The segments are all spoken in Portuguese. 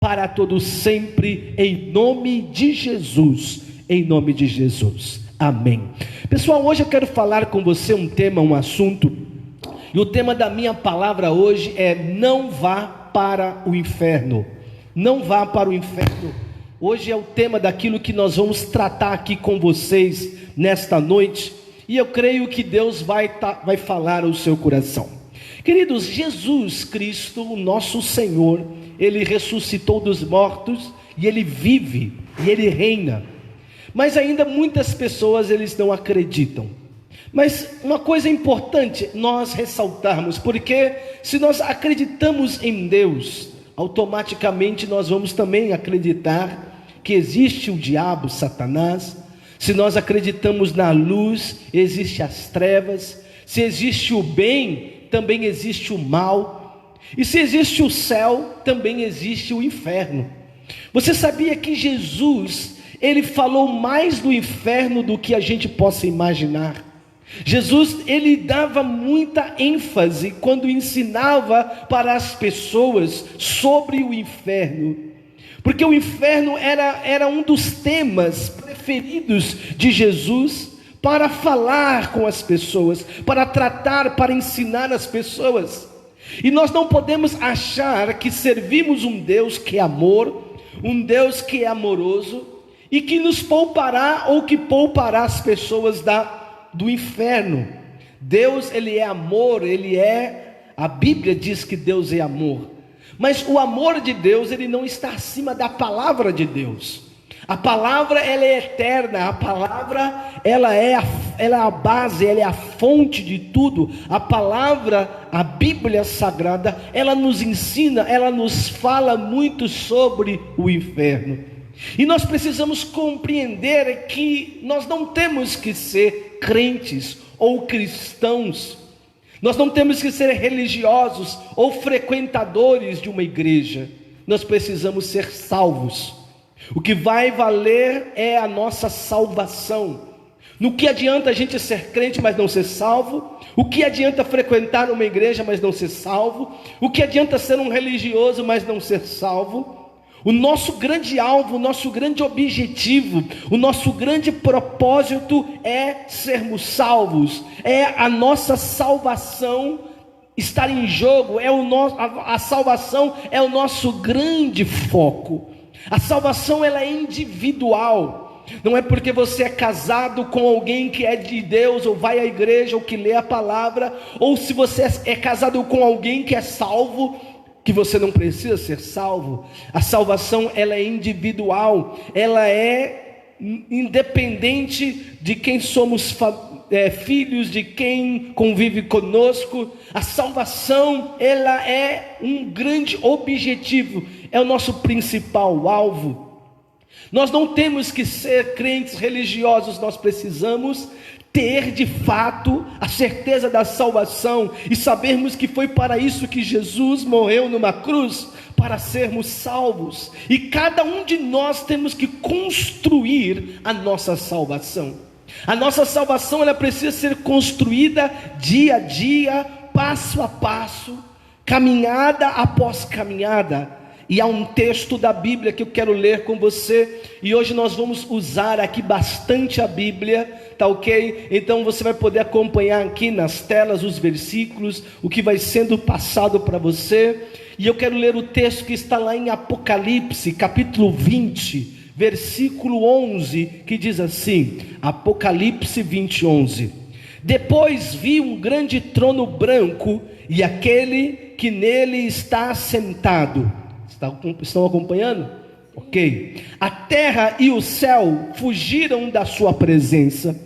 para todos sempre, em nome de Jesus, em nome de Jesus, amém. Pessoal, hoje eu quero falar com você um tema, um assunto, e o tema da minha palavra hoje é: não vá para o inferno. Não vá para o inferno. Hoje é o tema daquilo que nós vamos tratar aqui com vocês nesta noite, e eu creio que Deus vai falar ao seu coração. Queridos, Jesus Cristo, o nosso Senhor, Ele ressuscitou dos mortos, e Ele vive, e Ele reina. Mas ainda muitas pessoas, eles não acreditam. Mas uma coisa importante nós ressaltarmos, porque se nós acreditamos em Deus, automaticamente nós vamos também acreditar que existe o diabo, Satanás. Se nós acreditamos na luz, existe as trevas. Se existe o bem, também existe o mal. E se existe o céu, também existe o inferno. Você sabia que Jesus, Ele falou mais do inferno do que a gente possa imaginar? Jesus, Ele dava muita ênfase quando ensinava para as pessoas sobre o inferno, porque o inferno era um dos temas preferidos de Jesus para falar com as pessoas, para tratar, para ensinar as pessoas. E nós não podemos achar que servimos um Deus que é amor, um Deus que é amoroso, e que nos poupará ou que poupará as pessoas do inferno. Deus, Ele é amor, a Bíblia diz que Deus é amor, mas o amor de Deus, ele não está acima da palavra de Deus. A palavra, ela é eterna, a palavra, ela é a base, ela é a fonte de tudo. A palavra, a Bíblia Sagrada, ela nos ensina, ela nos fala muito sobre o inferno. E nós precisamos compreender que nós não temos que ser crentes ou cristãos, nós não temos que ser religiosos ou frequentadores de uma igreja. Nós precisamos ser salvos. O que vai valer é a nossa salvação. No que adianta a gente ser crente, mas não ser salvo? O que adianta frequentar uma igreja, mas não ser salvo? O que adianta ser um religioso, mas não ser salvo? O nosso grande alvo, o nosso grande objetivo, o nosso grande propósito é sermos salvos, é a nossa salvação estar em jogo, a salvação é o nosso grande foco. A salvação, ela é individual. Não é porque você é casado com alguém que é de Deus, ou vai à igreja, ou que lê a palavra, ou se você é casado com alguém que é salvo, que você não precisa ser salvo. A salvação, ela é individual, ela é independente de quem somos filhos, de quem convive conosco. A salvação, ela é um grande objetivo, é o nosso principal alvo. Nós não temos que ser crentes religiosos, nós precisamos ter de fato a certeza da salvação e sabermos que foi para isso que Jesus morreu numa cruz, para sermos salvos. E cada um de nós temos que construir a nossa salvação. A nossa salvação, ela precisa ser construída dia a dia, passo a passo, caminhada após caminhada. E há um texto da Bíblia que eu quero ler com você, e hoje nós vamos usar aqui bastante a Bíblia, tá ok? Então você vai poder acompanhar aqui nas telas os versículos, o que vai sendo passado para você. E eu quero ler o texto que está lá em Apocalipse, capítulo 20, versículo 11, que diz assim, Apocalipse 20, 11. Depois vi um grande trono branco, e aquele que nele está sentado. Estão acompanhando? Ok. A terra e o céu fugiram da sua presença,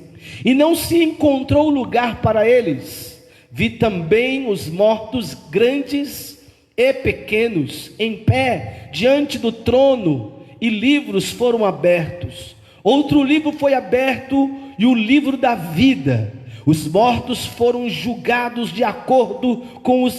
e não se encontrou lugar para eles. Vi também os mortos, grandes e pequenos, em pé diante do trono, e livros foram abertos. Outro livro foi aberto, e o livro da vida. Os mortos foram julgados de acordo com o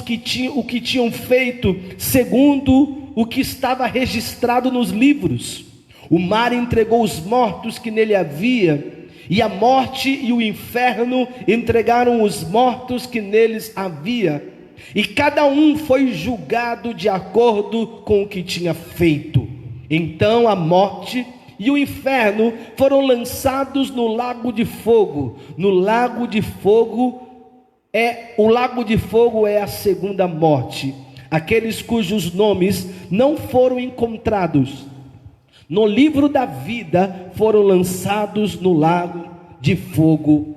que tinham feito, segundo o que estava registrado nos livros. O mar entregou os mortos que nele havia, e a morte e o inferno entregaram os mortos que neles havia. e cada um foi julgado de acordo com o que tinha feito. Então a morte e o inferno foram lançados no lago de fogo. O lago de fogo é a segunda morte. Aqueles cujos nomes não foram encontrados no livro da vida foram lançados no lago de fogo.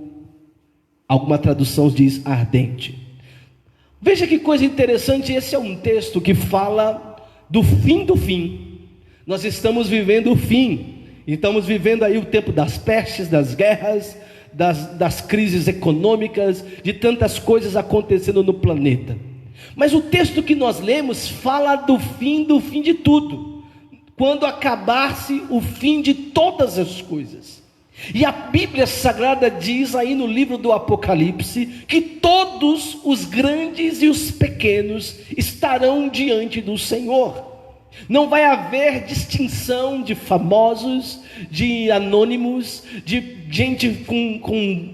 Alguma tradução diz ardente. Veja que coisa interessante, esse é um texto que fala do fim do fim. Nós estamos vivendo o fim, estamos vivendo aí o tempo das pestes, das guerras, das crises econômicas, de tantas coisas acontecendo no planeta. Mas o texto que nós lemos fala do fim de tudo, quando acabar-se o fim de todas as coisas. E a Bíblia Sagrada diz aí no livro do Apocalipse que todos os grandes e os pequenos estarão diante do Senhor. Não vai haver distinção de famosos, de anônimos, de gente com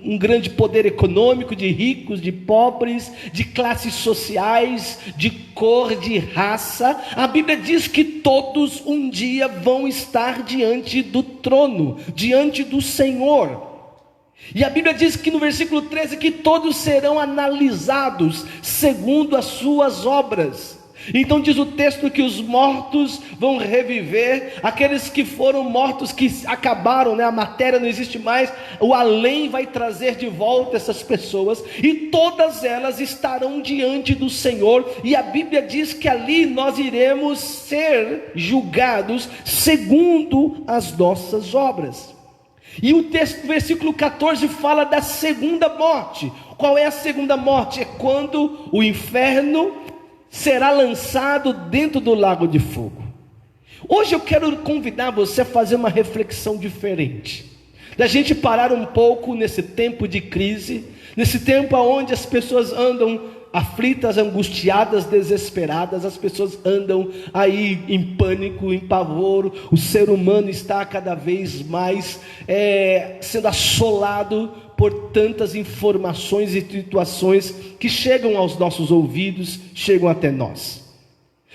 um grande poder econômico, de ricos, de pobres, de classes sociais, de cor, de raça. A Bíblia diz que todos um dia vão estar diante do trono, diante do Senhor. E a Bíblia diz que no versículo 13 que todos serão analisados segundo as suas obras. Então diz o texto que os mortos vão reviver, aqueles que foram mortos, que acabaram, a matéria não existe mais, o além vai trazer de volta essas pessoas, e todas elas estarão diante do Senhor, e a Bíblia diz que ali nós iremos ser julgados segundo as nossas obras. E o texto, versículo 14, fala da segunda morte. Qual é a segunda morte? É quando o inferno será lançado dentro do lago de fogo. Hoje eu quero convidar você a fazer uma reflexão diferente, da gente parar um pouco nesse tempo de crise, nesse tempo onde as pessoas andam aflitas, angustiadas, desesperadas, as pessoas andam aí em pânico, em pavor, o ser humano está cada vez mais sendo assolado por tantas informações e situações que chegam aos nossos ouvidos, chegam até nós.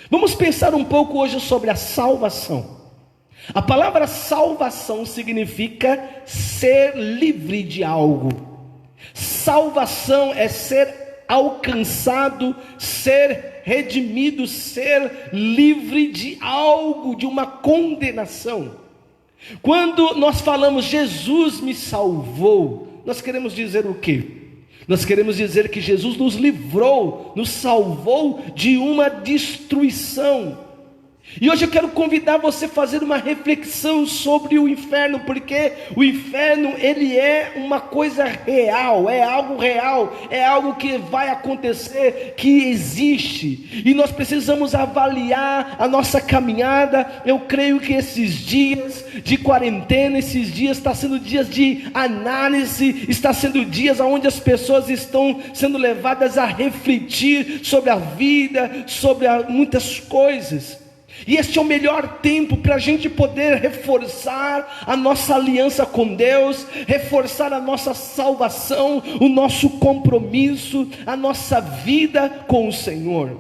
Vamos pensar um pouco hoje sobre a salvação. A palavra salvação significa ser livre de algo. Salvação é ser alcançado, ser redimido, ser livre de algo, de uma condenação. Quando nós falamos Jesus me salvou, nós queremos dizer o quê? Nós queremos dizer que Jesus nos livrou, nos salvou de uma destruição. E hoje eu quero convidar você a fazer uma reflexão sobre o inferno, porque o inferno, ele é uma coisa real, é algo que vai acontecer, que existe, e nós precisamos avaliar a nossa caminhada. Eu creio que esses dias de quarentena, esses dias estão sendo dias de análise, está sendo dias onde as pessoas estão sendo levadas a refletir sobre a vida, sobre muitas coisas. E este é o melhor tempo para a gente poder reforçar a nossa aliança com Deus, reforçar a nossa salvação, o nosso compromisso, a nossa vida com o Senhor.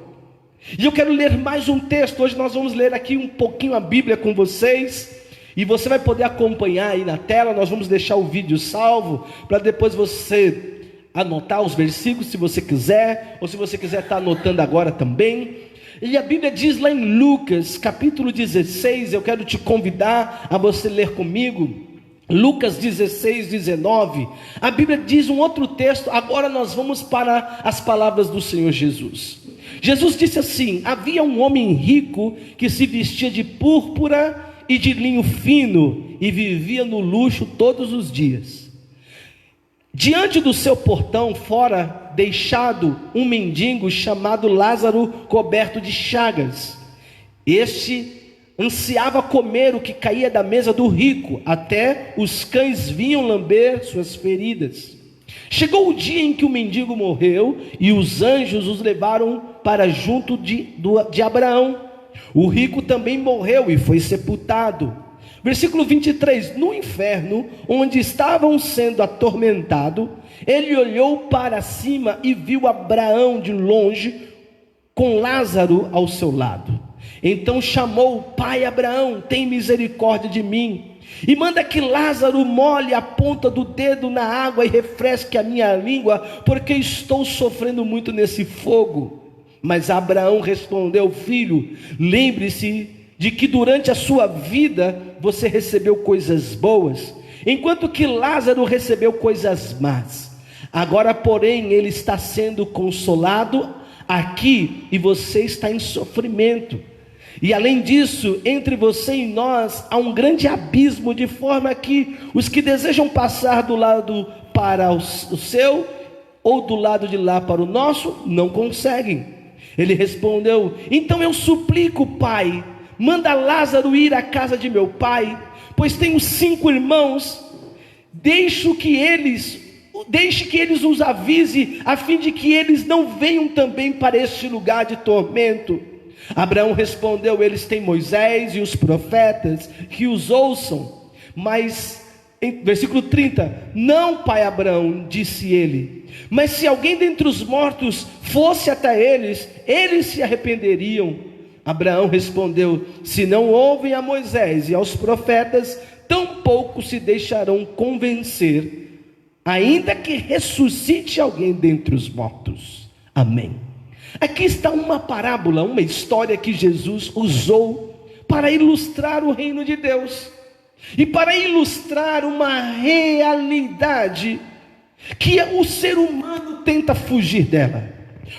E eu quero ler mais um texto. Hoje nós vamos ler aqui um pouquinho a Bíblia com vocês, e você vai poder acompanhar aí na tela. Nós vamos deixar o vídeo salvo, para depois você anotar os versículos, se você quiser, ou se você quiser estar anotando agora também. E a Bíblia diz lá em Lucas, capítulo 16, eu quero te convidar a você ler comigo, Lucas 16, 19, a Bíblia diz um outro texto. Agora nós vamos para as palavras do Senhor Jesus. Jesus disse assim: havia um homem rico que se vestia de púrpura e de linho fino, e vivia no luxo todos os dias. Diante do seu portão fora deixado um mendigo chamado Lázaro, coberto de chagas. Este ansiava comer o que caía da mesa do rico, até os cães vinham lamber suas feridas. Chegou o dia em que o mendigo morreu, e os anjos os levaram para junto de Abraão. O rico também morreu e foi sepultado. Versículo 23, no inferno, onde estavam sendo atormentados, ele olhou para cima e viu Abraão de longe, com Lázaro ao seu lado. Então chamou: pai Abraão, tem misericórdia de mim, e manda que Lázaro molhe a ponta do dedo na água e refresque a minha língua, porque estou sofrendo muito nesse fogo. Mas Abraão respondeu: filho, lembre-se de que durante a sua vida você recebeu coisas boas, enquanto que Lázaro recebeu coisas más. Agora, porém, ele está sendo consolado aqui e você está em sofrimento. E além disso, entre você e nós há um grande abismo, de forma que os que desejam passar do lado para o seu, ou do lado de lá para o nosso, não conseguem. Ele respondeu: então eu suplico, pai, manda Lázaro ir à casa de meu pai, pois tenho 5 irmãos, deixe que eles os avise, a fim de que eles não venham também para este lugar de tormento. Abraão respondeu: eles têm Moisés e os profetas, que os ouçam. Mas, em versículo 30, não, pai Abraão, disse ele, mas se alguém dentre os mortos fosse até eles, eles se arrependeriam. Abraão respondeu: se não ouvem a Moisés e aos profetas, tampouco se deixarão convencer, ainda que ressuscite alguém dentre os mortos. Amém. Aqui está uma parábola, uma história que Jesus usou para ilustrar o reino de Deus, e para ilustrar uma realidade que o ser humano tenta fugir dela.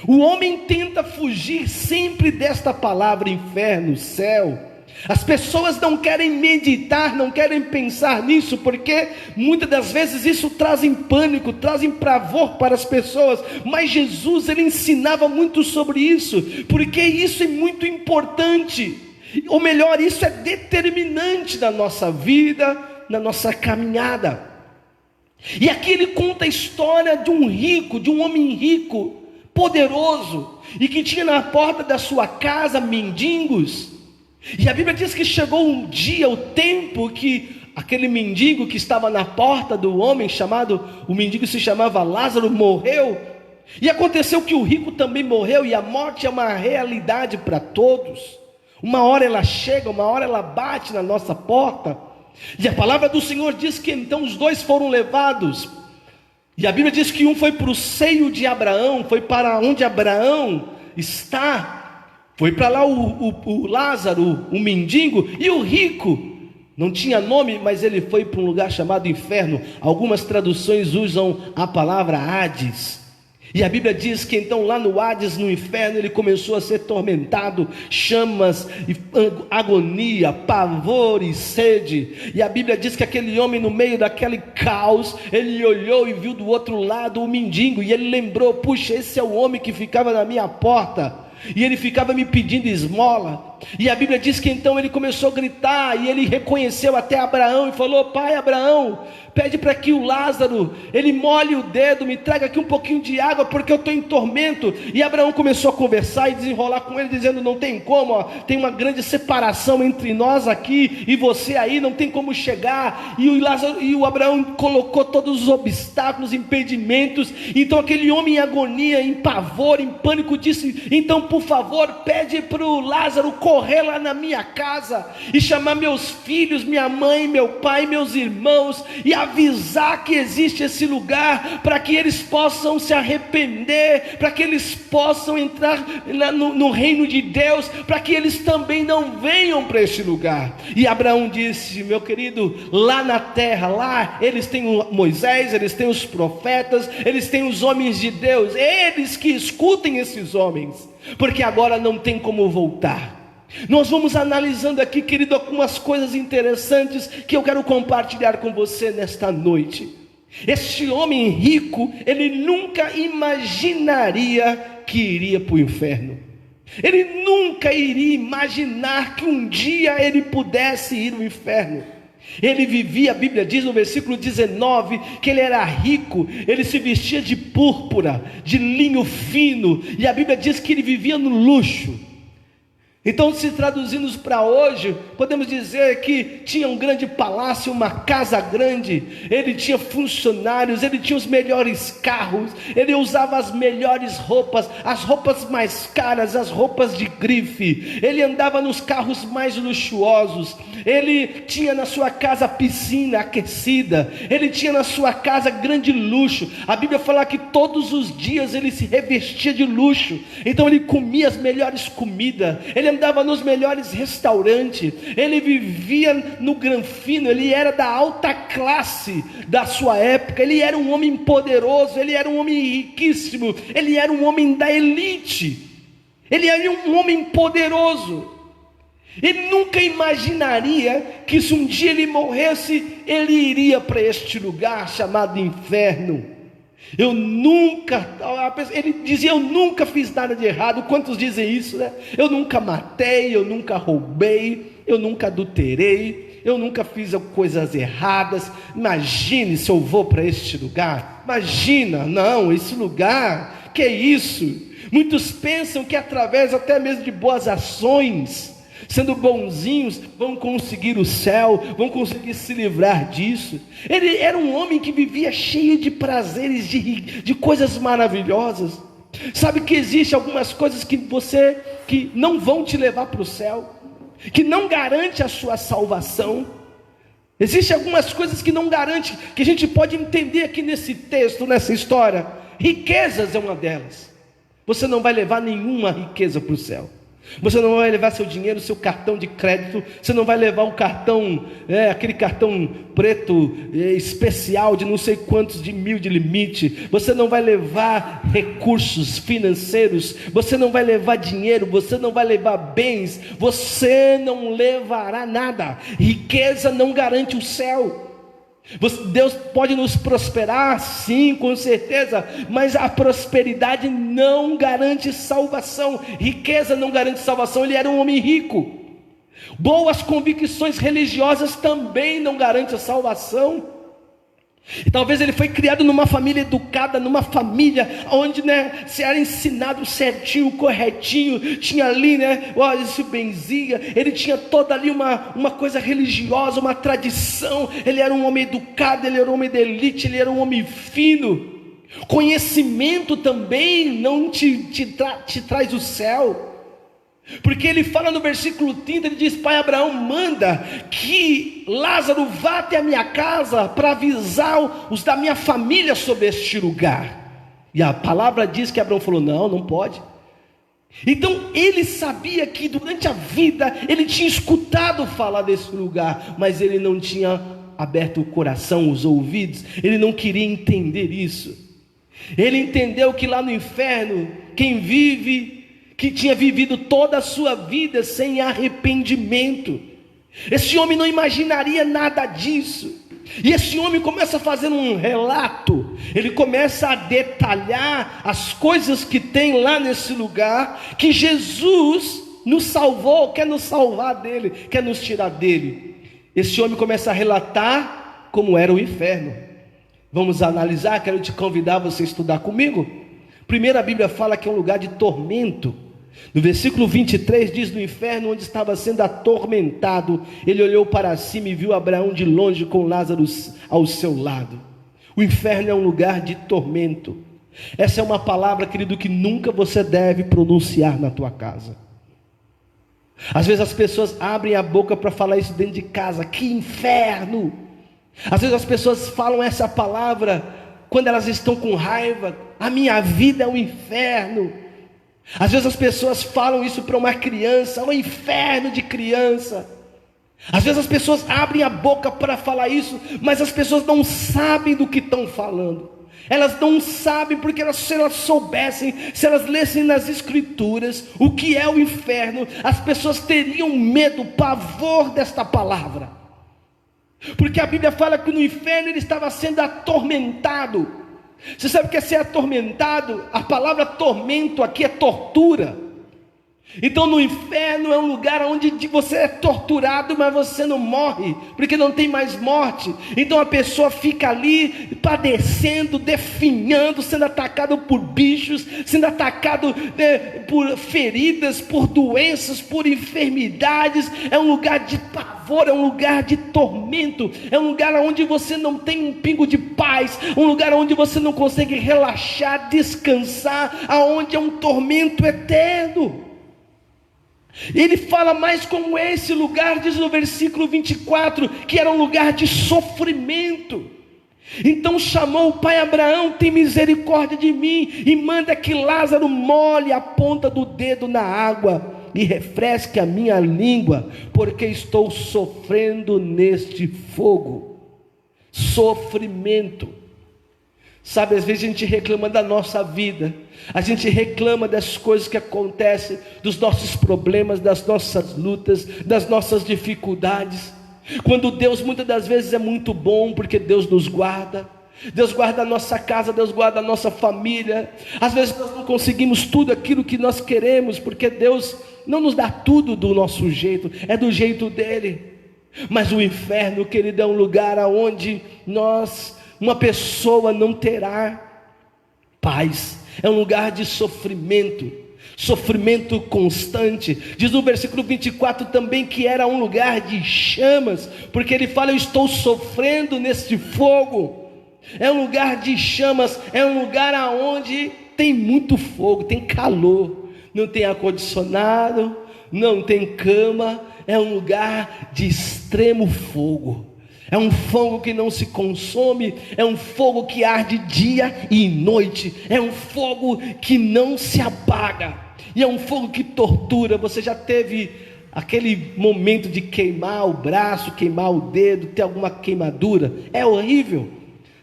O homem tenta fugir sempre desta palavra inferno, céu. As pessoas não querem meditar, não querem pensar nisso, porque muitas das vezes isso traz pânico, traz pavor para as pessoas. Mas Jesus, ele ensinava muito sobre isso, porque isso é muito importante, ou melhor, isso é determinante na nossa vida, na nossa caminhada. E aqui ele conta a história de um rico, de um homem rico, poderoso, e que tinha na porta da sua casa mendigos. E a Bíblia diz que chegou um dia, o tempo, que aquele mendigo que estava na porta do homem, o mendigo se chamava Lázaro, morreu. E aconteceu que o rico também morreu, e a morte é uma realidade para todos. Uma hora ela chega, uma hora ela bate na nossa porta. E a palavra do Senhor diz que então os dois foram levados. E a Bíblia diz que um foi para o seio de Abraão, foi para onde Abraão está. Foi para lá o Lázaro, o mendigo, e o rico, não tinha nome, mas ele foi para um lugar chamado inferno. Algumas traduções usam a palavra Hades. E a Bíblia diz que então lá no Hades, no inferno, ele começou a ser tormentado, chamas, agonia, pavor e sede. E a Bíblia diz que aquele homem, no meio daquele caos, ele olhou e viu do outro lado o mendigo, e ele lembrou: puxa, esse é o homem que ficava na minha porta, e ele ficava me pedindo esmola. E a Bíblia diz que então ele começou a gritar, e ele reconheceu até Abraão e falou: pai Abraão, pede para que o Lázaro, ele molhe o dedo, me traga aqui um pouquinho de água, porque eu estou em tormento. E Abraão começou a conversar e desenrolar com ele, dizendo: não tem como, ó, tem uma grande separação entre nós aqui e você aí, não tem como chegar. E o Abraão colocou todos os obstáculos, impedimentos. Então aquele homem em agonia, em pavor, em pânico, disse: então por favor, pede para o Lázaro correr lá na minha casa e chamar meus filhos, minha mãe, meu pai, meus irmãos, e avisar que existe esse lugar, para que eles possam se arrepender, para que eles possam entrar no reino de Deus, para que eles também não venham para este lugar. E Abraão disse: meu querido, lá na terra, lá eles têm Moisés, eles têm os profetas, eles têm os homens de Deus, eles que escutem esses homens, porque agora não tem como voltar. Nós vamos analisando aqui, querido, algumas coisas interessantes que eu quero compartilhar com você nesta noite. Este homem rico, ele nunca imaginaria que iria para o inferno. Ele nunca iria imaginar que um dia ele pudesse ir ao inferno. Ele vivia, a Bíblia diz no versículo 19, que ele era rico, ele se vestia de púrpura, de linho fino, e a Bíblia diz que ele vivia no luxo. Então, se traduzirmos para hoje, podemos dizer que tinha um grande palácio, uma casa grande, ele tinha funcionários, ele tinha os melhores carros, ele usava as melhores roupas, as roupas mais caras, as roupas de grife, ele andava nos carros mais luxuosos, ele tinha na sua casa piscina aquecida, ele tinha na sua casa grande luxo. A Bíblia fala que todos os dias ele se revestia de luxo, então ele comia as melhores comidas, ele andava nos melhores restaurantes, ele vivia no granfino, ele era da alta classe da sua época, ele era um homem poderoso, ele era um homem riquíssimo, ele era um homem da elite, ele era um homem poderoso. Ele nunca imaginaria que se um dia ele morresse, ele iria para este lugar chamado inferno. Ele dizia, eu nunca fiz nada de errado. Quantos dizem isso, né? Eu nunca matei, eu nunca roubei, eu nunca adulterei, eu nunca fiz coisas erradas. Imagine se eu vou para este lugar. Imagina, não, esse lugar, que é isso? Muitos pensam que através até mesmo de boas ações, sendo bonzinhos, vão conseguir o céu, vão conseguir se livrar disso. Ele era um homem que vivia cheio de prazeres, de coisas maravilhosas. Sabe que existe algumas coisas que não vão te levar para o céu, que não garante a sua salvação. Existem algumas coisas que não garante, que a gente pode entender aqui nesse texto, nessa história. Riquezas é uma delas. Você não vai levar nenhuma riqueza para o céu. Você não vai levar seu dinheiro, seu cartão de crédito, você não vai levar o cartão, aquele cartão preto especial de não sei quantos de mil de limite, você não vai levar recursos financeiros, você não vai levar dinheiro, você não vai levar bens, você não levará nada. Riqueza não garante o céu. Deus pode nos prosperar, sim, com certeza, mas a prosperidade não garante salvação. Riqueza não garante salvação. Ele era um homem rico. Boas convicções religiosas também não garantem a salvação. E talvez ele foi criado numa família educada, numa família onde se era ensinado certinho, corretinho, tinha ali, olha, isso benzia, ele tinha toda ali uma coisa religiosa, uma tradição. Ele era um homem educado, ele era um homem de elite, ele era um homem fino. Conhecimento também não te traz o céu. Porque ele fala no versículo 30, ele diz: Pai Abraão, manda que Lázaro vá até a minha casa para avisar os da minha família sobre este lugar. E a palavra diz que Abraão falou: não pode. Então ele sabia que durante a vida ele tinha escutado falar desse lugar, mas ele não tinha aberto o coração, os ouvidos, ele não queria entender isso. Ele entendeu que lá no inferno, que tinha vivido toda a sua vida sem arrependimento, esse homem não imaginaria nada disso. E esse homem começa a fazer um relato, ele começa a detalhar as coisas que tem lá nesse lugar, que Jesus nos salvou, quer nos salvar dele, quer nos tirar dele. Esse homem começa a relatar como era o inferno. Vamos analisar, quero te convidar a você a estudar comigo. Primeiro, a Bíblia fala que é um lugar de tormento. No versículo 23 diz: no inferno onde estava sendo atormentado, ele olhou para cima e viu Abraão de longe com Lázaro ao seu lado. O inferno é um lugar de tormento. Essa é uma palavra, querido, que nunca você deve pronunciar na tua casa. Às vezes as pessoas abrem a boca para falar isso dentro de casa: que inferno! Às vezes as pessoas falam essa palavra quando elas estão com raiva: a minha vida é um inferno. Às vezes as pessoas falam isso para uma criança: um inferno de criança. Às vezes as pessoas abrem a boca para falar isso, mas as pessoas não sabem do que estão falando. Elas não sabem, porque se elas soubessem, se elas lessem nas escrituras o que é o inferno, as pessoas teriam medo, pavor desta palavra. Porque a Bíblia fala que no inferno ele estava sendo atormentado. Você sabe o que é ser atormentado? A palavra tormento aqui é tortura. Então no inferno é um lugar onde você é torturado, mas você não morre, porque não tem mais morte. Então a pessoa fica ali padecendo, definhando, sendo atacado por bichos, sendo atacado por feridas, por doenças, por enfermidades. É um lugar de pavor, é um lugar de tormento, é um lugar onde você não tem um pingo de paz, um lugar onde você não consegue relaxar, descansar, aonde é um tormento eterno. Ele fala mais como esse lugar, diz no versículo 24, que era um lugar de sofrimento. Então chamou o pai Abraão: tem misericórdia de mim, e manda que Lázaro molhe a ponta do dedo na água e refresque a minha língua, porque estou sofrendo neste fogo. Sofrimento. Sabe, às vezes a gente reclama da nossa vida, a gente reclama das coisas que acontecem, dos nossos problemas, das nossas lutas, das nossas dificuldades, quando Deus muitas das vezes é muito bom, porque Deus nos guarda, Deus guarda a nossa casa, Deus guarda a nossa família. Às vezes nós não conseguimos tudo aquilo que nós queremos, porque Deus não nos dá tudo do nosso jeito, é do jeito dele. Mas o inferno, querido, é um lugar onde uma pessoa não terá paz, é um lugar de sofrimento, sofrimento constante. Diz no versículo 24 também que era um lugar de chamas, porque ele fala: eu estou sofrendo neste fogo. É um lugar de chamas, é um lugar onde tem muito fogo, tem calor, não tem ar-condicionado, não tem cama, é um lugar de extremo fogo. É um fogo que não se consome, é um fogo que arde dia e noite, é um fogo que não se apaga, e é um fogo que tortura. Você já teve aquele momento de queimar o braço, queimar o dedo, ter alguma queimadura? É horrível.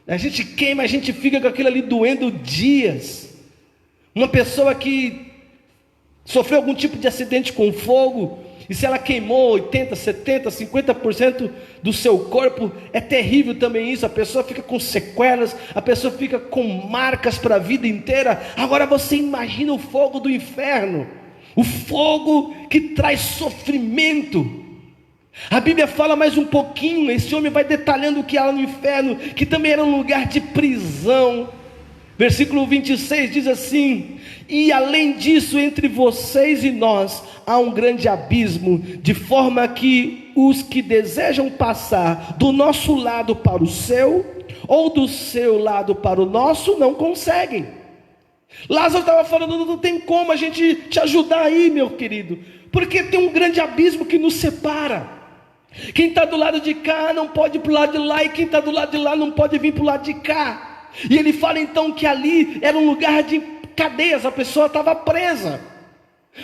A gente queima, a gente fica com aquilo ali doendo dias. Uma pessoa que sofreu algum tipo de acidente com fogo, e se ela queimou 80%, 70%, 50% do seu corpo, é terrível também isso. A pessoa fica com sequelas, a pessoa fica com marcas para a vida inteira. Agora você imagina o fogo do inferno, o fogo que traz sofrimento. A Bíblia fala mais um pouquinho, esse homem vai detalhando o que há no inferno, que também era um lugar de prisão. Versículo 26 diz assim: e além disso, entre vocês e nós há um grande abismo, de forma que os que desejam passar do nosso lado para o seu, ou do seu lado para o nosso, não conseguem. Lázaro estava falando: não tem como a gente te ajudar aí, meu querido, porque tem um grande abismo que nos separa. Quem está do lado de cá não pode ir para o lado de lá, e quem está do lado de lá não pode vir para o lado de cá. E ele fala então que ali era um lugar de cadeias, a pessoa estava presa.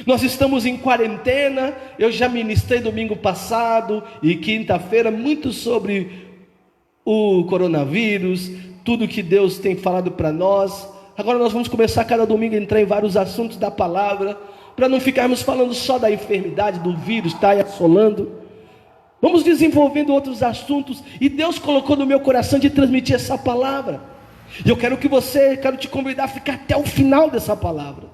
Nós estamos em quarentena. Eu já ministrei domingo passado e quinta-feira muito sobre o coronavírus, tudo que Deus tem falado para nós. Agora nós vamos começar cada domingo a entrar em vários assuntos da palavra, para não ficarmos falando só da enfermidade, do vírus está aí assolando. Vamos desenvolvendo outros assuntos, e Deus colocou no meu coração de transmitir essa palavra. E eu quero te convidar a ficar até o final dessa palavra,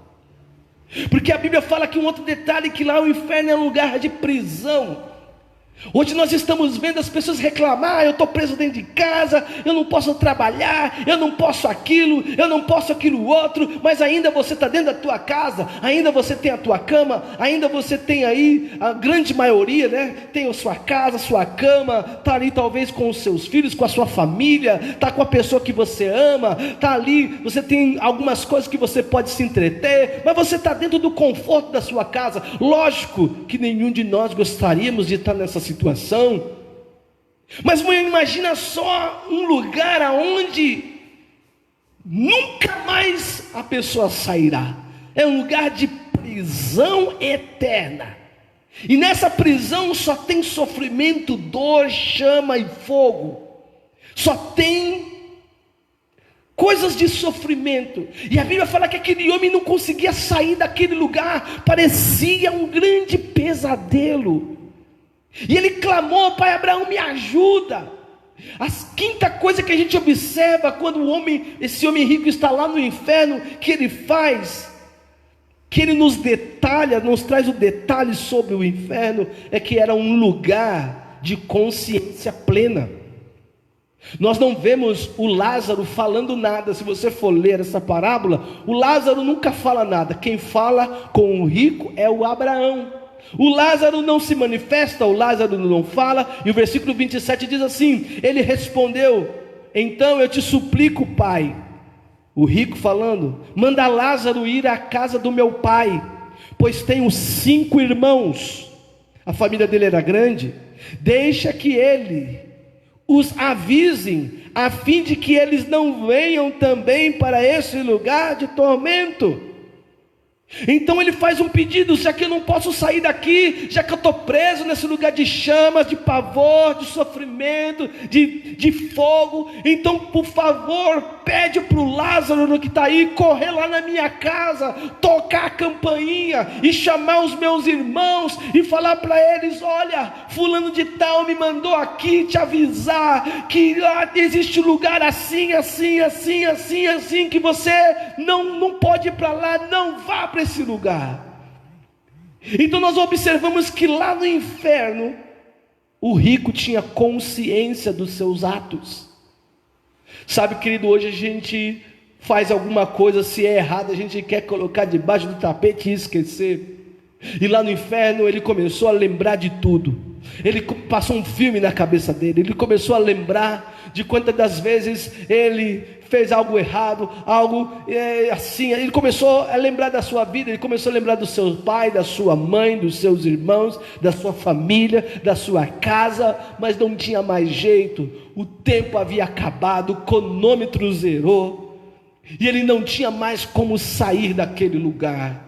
porque a Bíblia fala que um outro detalhe, que lá o inferno é um lugar de prisão. Hoje nós estamos vendo as pessoas reclamar: eu estou preso dentro de casa, eu não posso trabalhar, eu não posso aquilo, eu não posso aquilo outro. Mas ainda você está dentro da tua casa, ainda você tem a tua cama, ainda você tem aí, a grande maioria, né? Tem a sua casa, a sua cama, está ali talvez com os seus filhos, com a sua família, está com a pessoa que você ama, está ali, você tem algumas coisas que você pode se entreter, mas você está dentro do conforto da sua casa. Lógico que nenhum de nós gostaríamos de estar nessa situação, mas imagina só um lugar aonde nunca mais a pessoa sairá. É um lugar de prisão eterna, e nessa prisão só tem sofrimento, dor, chama e fogo. Só tem coisas de sofrimento. E a Bíblia fala que aquele homem não conseguia sair daquele lugar, parecia um grande pesadelo. E ele clamou: pai Abraão, me ajuda. A quinta coisa que a gente observa quando esse homem rico está lá no inferno, que ele faz: que ele nos detalha, nos traz o detalhe sobre o inferno, é que era um lugar de consciência plena. Nós não vemos o Lázaro falando nada. Se você for ler essa parábola, o Lázaro nunca fala nada. Quem fala com o rico é o Abraão. O Lázaro não se manifesta, o Lázaro não fala. E o versículo 27 diz assim: ele respondeu: então eu te suplico, pai. O rico falando: manda Lázaro ir à casa do meu pai, pois tenho 5 irmãos. A família dele era grande. Deixa que ele os avisem, a fim de que eles não venham também para esse lugar de tormento. Então ele faz um pedido: já que eu não posso sair daqui, já que eu estou preso nesse lugar de chamas, de pavor, de sofrimento, de fogo, então por favor, pede para o Lázaro que está aí, correr lá na minha casa, tocar a campainha e chamar os meus irmãos e falar para eles: olha, fulano de tal me mandou aqui te avisar que existe lugar assim, assim, assim, assim, assim, que você não pode ir para lá, não vá para esse lugar. Então nós observamos que lá no inferno o rico tinha consciência dos seus atos. Sabe, querido, hoje a gente faz alguma coisa, se é errado, a gente quer colocar debaixo do tapete e esquecer. E lá no inferno ele começou a lembrar de tudo. Ele passou um filme na cabeça dele. Ele começou a lembrar de quantas das vezes ele fez algo errado, algo assim. Ele começou a lembrar da sua vida. Ele começou a lembrar do seu pai, da sua mãe, dos seus irmãos, da sua família, da sua casa. Mas não tinha mais jeito. O tempo havia acabado, o cronômetro zerou, e ele não tinha mais como sair daquele lugar.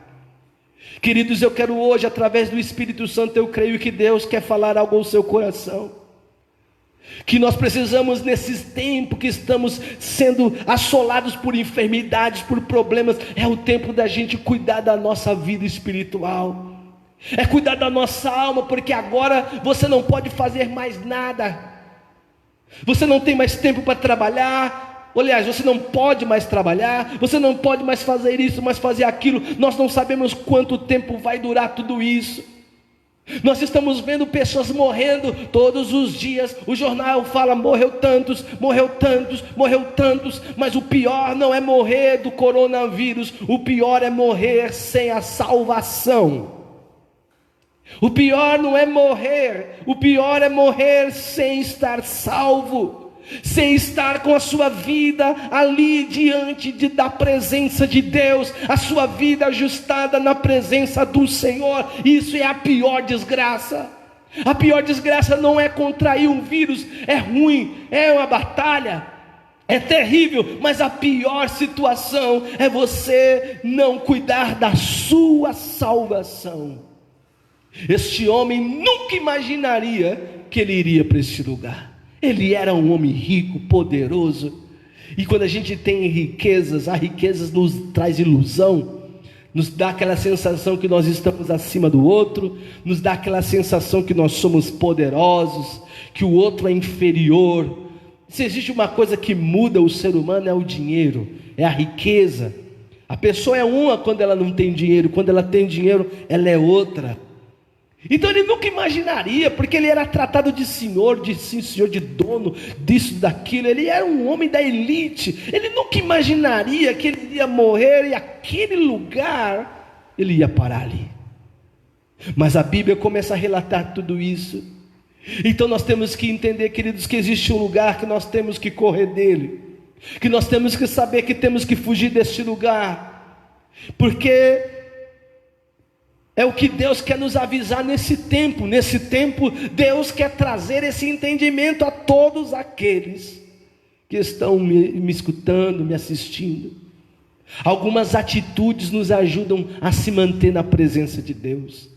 Queridos, eu quero hoje, através do Espírito Santo, eu creio que Deus quer falar algo ao seu coração. Que nós precisamos, nesses tempos que estamos sendo assolados por enfermidades, por problemas, é o tempo da gente cuidar da nossa vida espiritual, é cuidar da nossa alma, porque agora você não pode fazer mais nada, você não tem mais tempo para trabalhar. Aliás, você não pode mais trabalhar, você não pode mais fazer isso, mais fazer aquilo. Nós não sabemos quanto tempo vai durar tudo isso. Nós estamos vendo pessoas morrendo todos os dias. O jornal fala: morreu tantos, morreu tantos, morreu tantos. Mas o pior não é morrer do coronavírus, o pior é morrer sem a salvação. O pior não é morrer, o pior é morrer sem estar salvo, sem estar com a sua vida ali diante da presença de Deus, a sua vida ajustada na presença do Senhor. Isso é a pior desgraça. A pior desgraça não é contrair um vírus, é ruim, é uma batalha, é terrível, mas a pior situação é você não cuidar da sua salvação. Este homem nunca imaginaria que ele iria para este lugar. Ele era um homem rico, poderoso. E quando a gente tem riquezas, a riqueza nos traz ilusão, nos dá aquela sensação que nós estamos acima do outro, nos dá aquela sensação que nós somos poderosos, que o outro é inferior. Se existe uma coisa que muda o ser humano, é o dinheiro, é a riqueza. A pessoa é uma quando ela não tem dinheiro, quando ela tem dinheiro, ela é outra. Então ele nunca imaginaria, porque ele era tratado de senhor, de sim senhor, de dono, disso, daquilo. Ele era um homem da elite. Ele nunca imaginaria que ele iria morrer e aquele lugar ele ia parar ali. Mas a Bíblia começa a relatar tudo isso. Então nós temos que entender, queridos, que existe um lugar que nós temos que correr dele, que nós temos que saber que temos que fugir deste lugar, porque é o que Deus quer nos avisar nesse tempo. Nesse tempo, Deus quer trazer esse entendimento a todos aqueles que estão me escutando, me assistindo. Algumas atitudes nos ajudam a se manter na presença de Deus.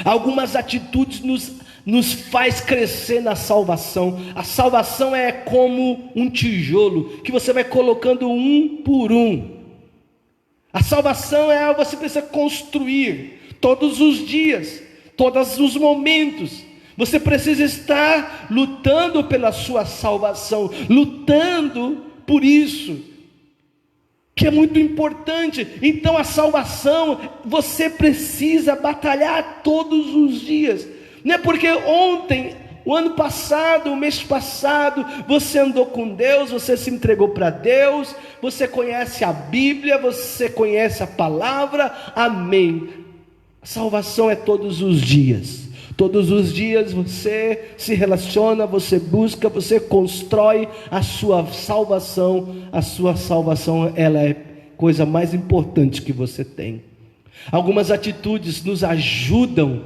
Algumas atitudes nos faz crescer na salvação. A salvação é como um tijolo que você vai colocando um por um. A salvação é algo que você precisa construir todos os dias, todos os momentos. Você precisa estar lutando pela sua salvação, lutando por isso. que é muito importante. Então a salvação, você precisa batalhar todos os dias. Não é porque ontem, o ano passado, o mês passado, você andou com Deus, você se entregou para Deus, você conhece a Bíblia, você conhece a palavra, amém. A salvação é todos os dias. Todos os dias você se relaciona, você busca, você constrói a sua salvação. A sua salvação, ela é a coisa mais importante que você tem. Algumas atitudes nos ajudam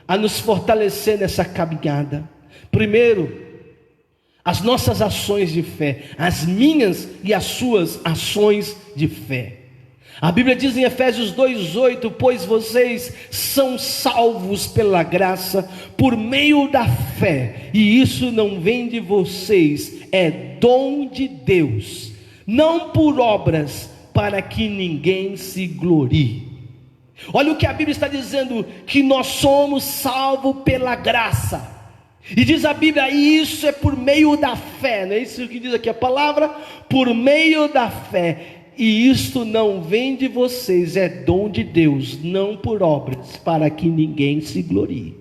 a nos fortalecer nessa caminhada. Primeiro, as nossas ações de fé, as minhas e as suas ações de fé. A Bíblia diz em Efésios 2:8: pois vocês são salvos pela graça, por meio da fé, e isso não vem de vocês, é dom de Deus, não por obras, para que ninguém se glorie. Olha o que a Bíblia está dizendo, que nós somos salvos pela graça, e diz a Bíblia, e isso é por meio da fé, não é isso que diz aqui a palavra? Por meio da fé. E isto não vem de vocês, é dom de Deus, não por obras, para que ninguém se glorie.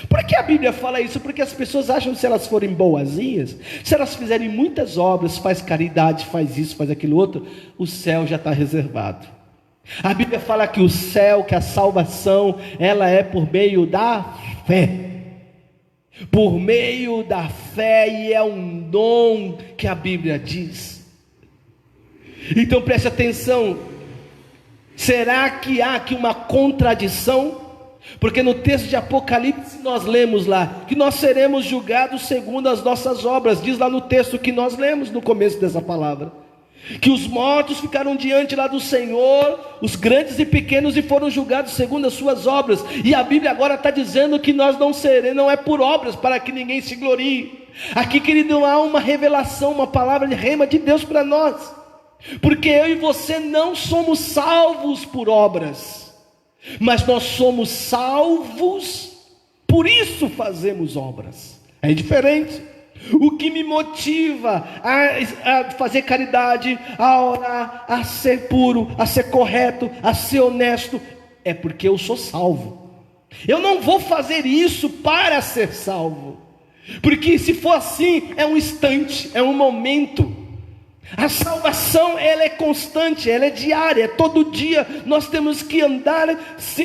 Por que a Bíblia fala isso? Porque as pessoas acham que se elas forem boazinhas, se elas fizerem muitas obras, faz caridade, faz isso, faz aquilo outro, o céu já está reservado. A Bíblia fala que o céu, que a salvação, ela é por meio da fé. Por meio da fé, e é um dom que a Bíblia diz. Então preste atenção, será que há aqui uma contradição? Porque no texto de Apocalipse nós lemos lá, que nós seremos julgados segundo as nossas obras, diz lá no texto que nós lemos no começo dessa palavra, que os mortos ficaram diante lá do Senhor, os grandes e pequenos, e foram julgados segundo as suas obras, e a Bíblia agora está dizendo que nós não seremos, não é por obras, para que ninguém se glorie. Aqui, querido, há uma revelação, uma palavra de rema de Deus para nós. Porque eu e você não somos salvos por obras, mas nós somos salvos, por isso fazemos obras. É diferente. O que me motiva a fazer caridade, a orar, a ser puro, a ser correto, a ser honesto, é porque eu sou salvo. Eu não vou fazer isso para ser salvo, porque se for assim, é um instante, é um momento. A salvação, ela é constante, ela é diária, é todo dia. Nós temos que andar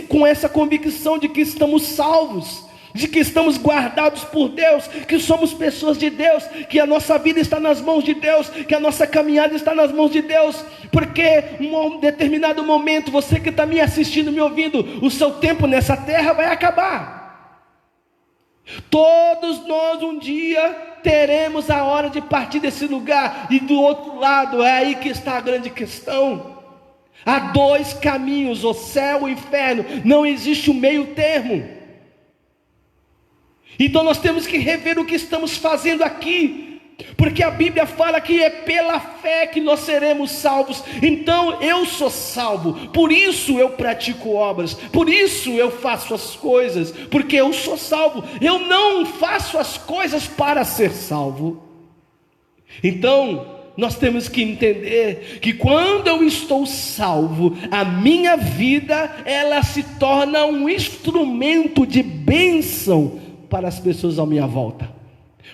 com essa convicção de que estamos salvos, de que estamos guardados por Deus, que somos pessoas de Deus, que a nossa vida está nas mãos de Deus, que a nossa caminhada está nas mãos de Deus. Porque em um determinado momento, você que está me assistindo, me ouvindo, o seu tempo nessa terra vai acabar. Todos nós um dia teremos a hora de partir desse lugar, e do outro lado, é aí que está a grande questão. Há dois caminhos, o céu e o inferno, não existe um meio termo. Então nós temos que rever o que estamos fazendo aqui, porque a Bíblia fala que é pela fé que nós seremos salvos. Então eu sou salvo, por isso eu pratico obras, por isso eu faço as coisas, porque eu sou salvo. Eu não faço as coisas para ser salvo. Então nós temos que entender que quando eu estou salvo, a minha vida, ela se torna um instrumento de bênção para as pessoas à minha volta.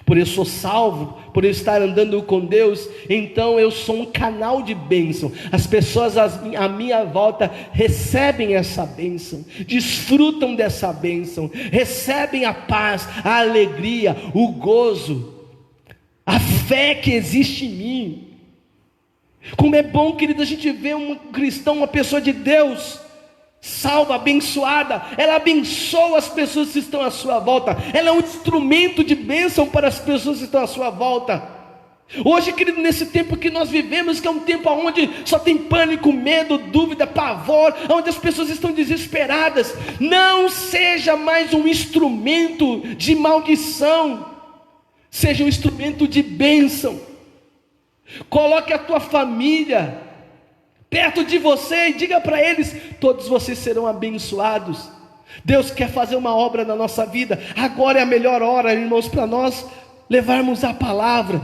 Por eu sou salvo, por eu estar andando com Deus, então eu sou um canal de bênção. As pessoas à minha volta recebem essa bênção, desfrutam dessa bênção, recebem a paz, a alegria, o gozo, a fé que existe em mim. Como é bom, querido, a gente ver um cristão, uma pessoa de Deus, salva, abençoada. Ela abençoa as pessoas que estão à sua volta. Ela é um instrumento de bênção para as pessoas que estão à sua volta. Hoje, querido, nesse tempo que nós vivemos, que é um tempo onde só tem pânico, medo, dúvida, pavor, onde as pessoas estão desesperadas, não seja mais um instrumento de maldição, seja um instrumento de bênção. Coloque a tua família perto de você e diga para eles: todos vocês serão abençoados. Deus quer fazer uma obra na nossa vida. Agora é a melhor hora, irmãos, para nós levarmos a palavra.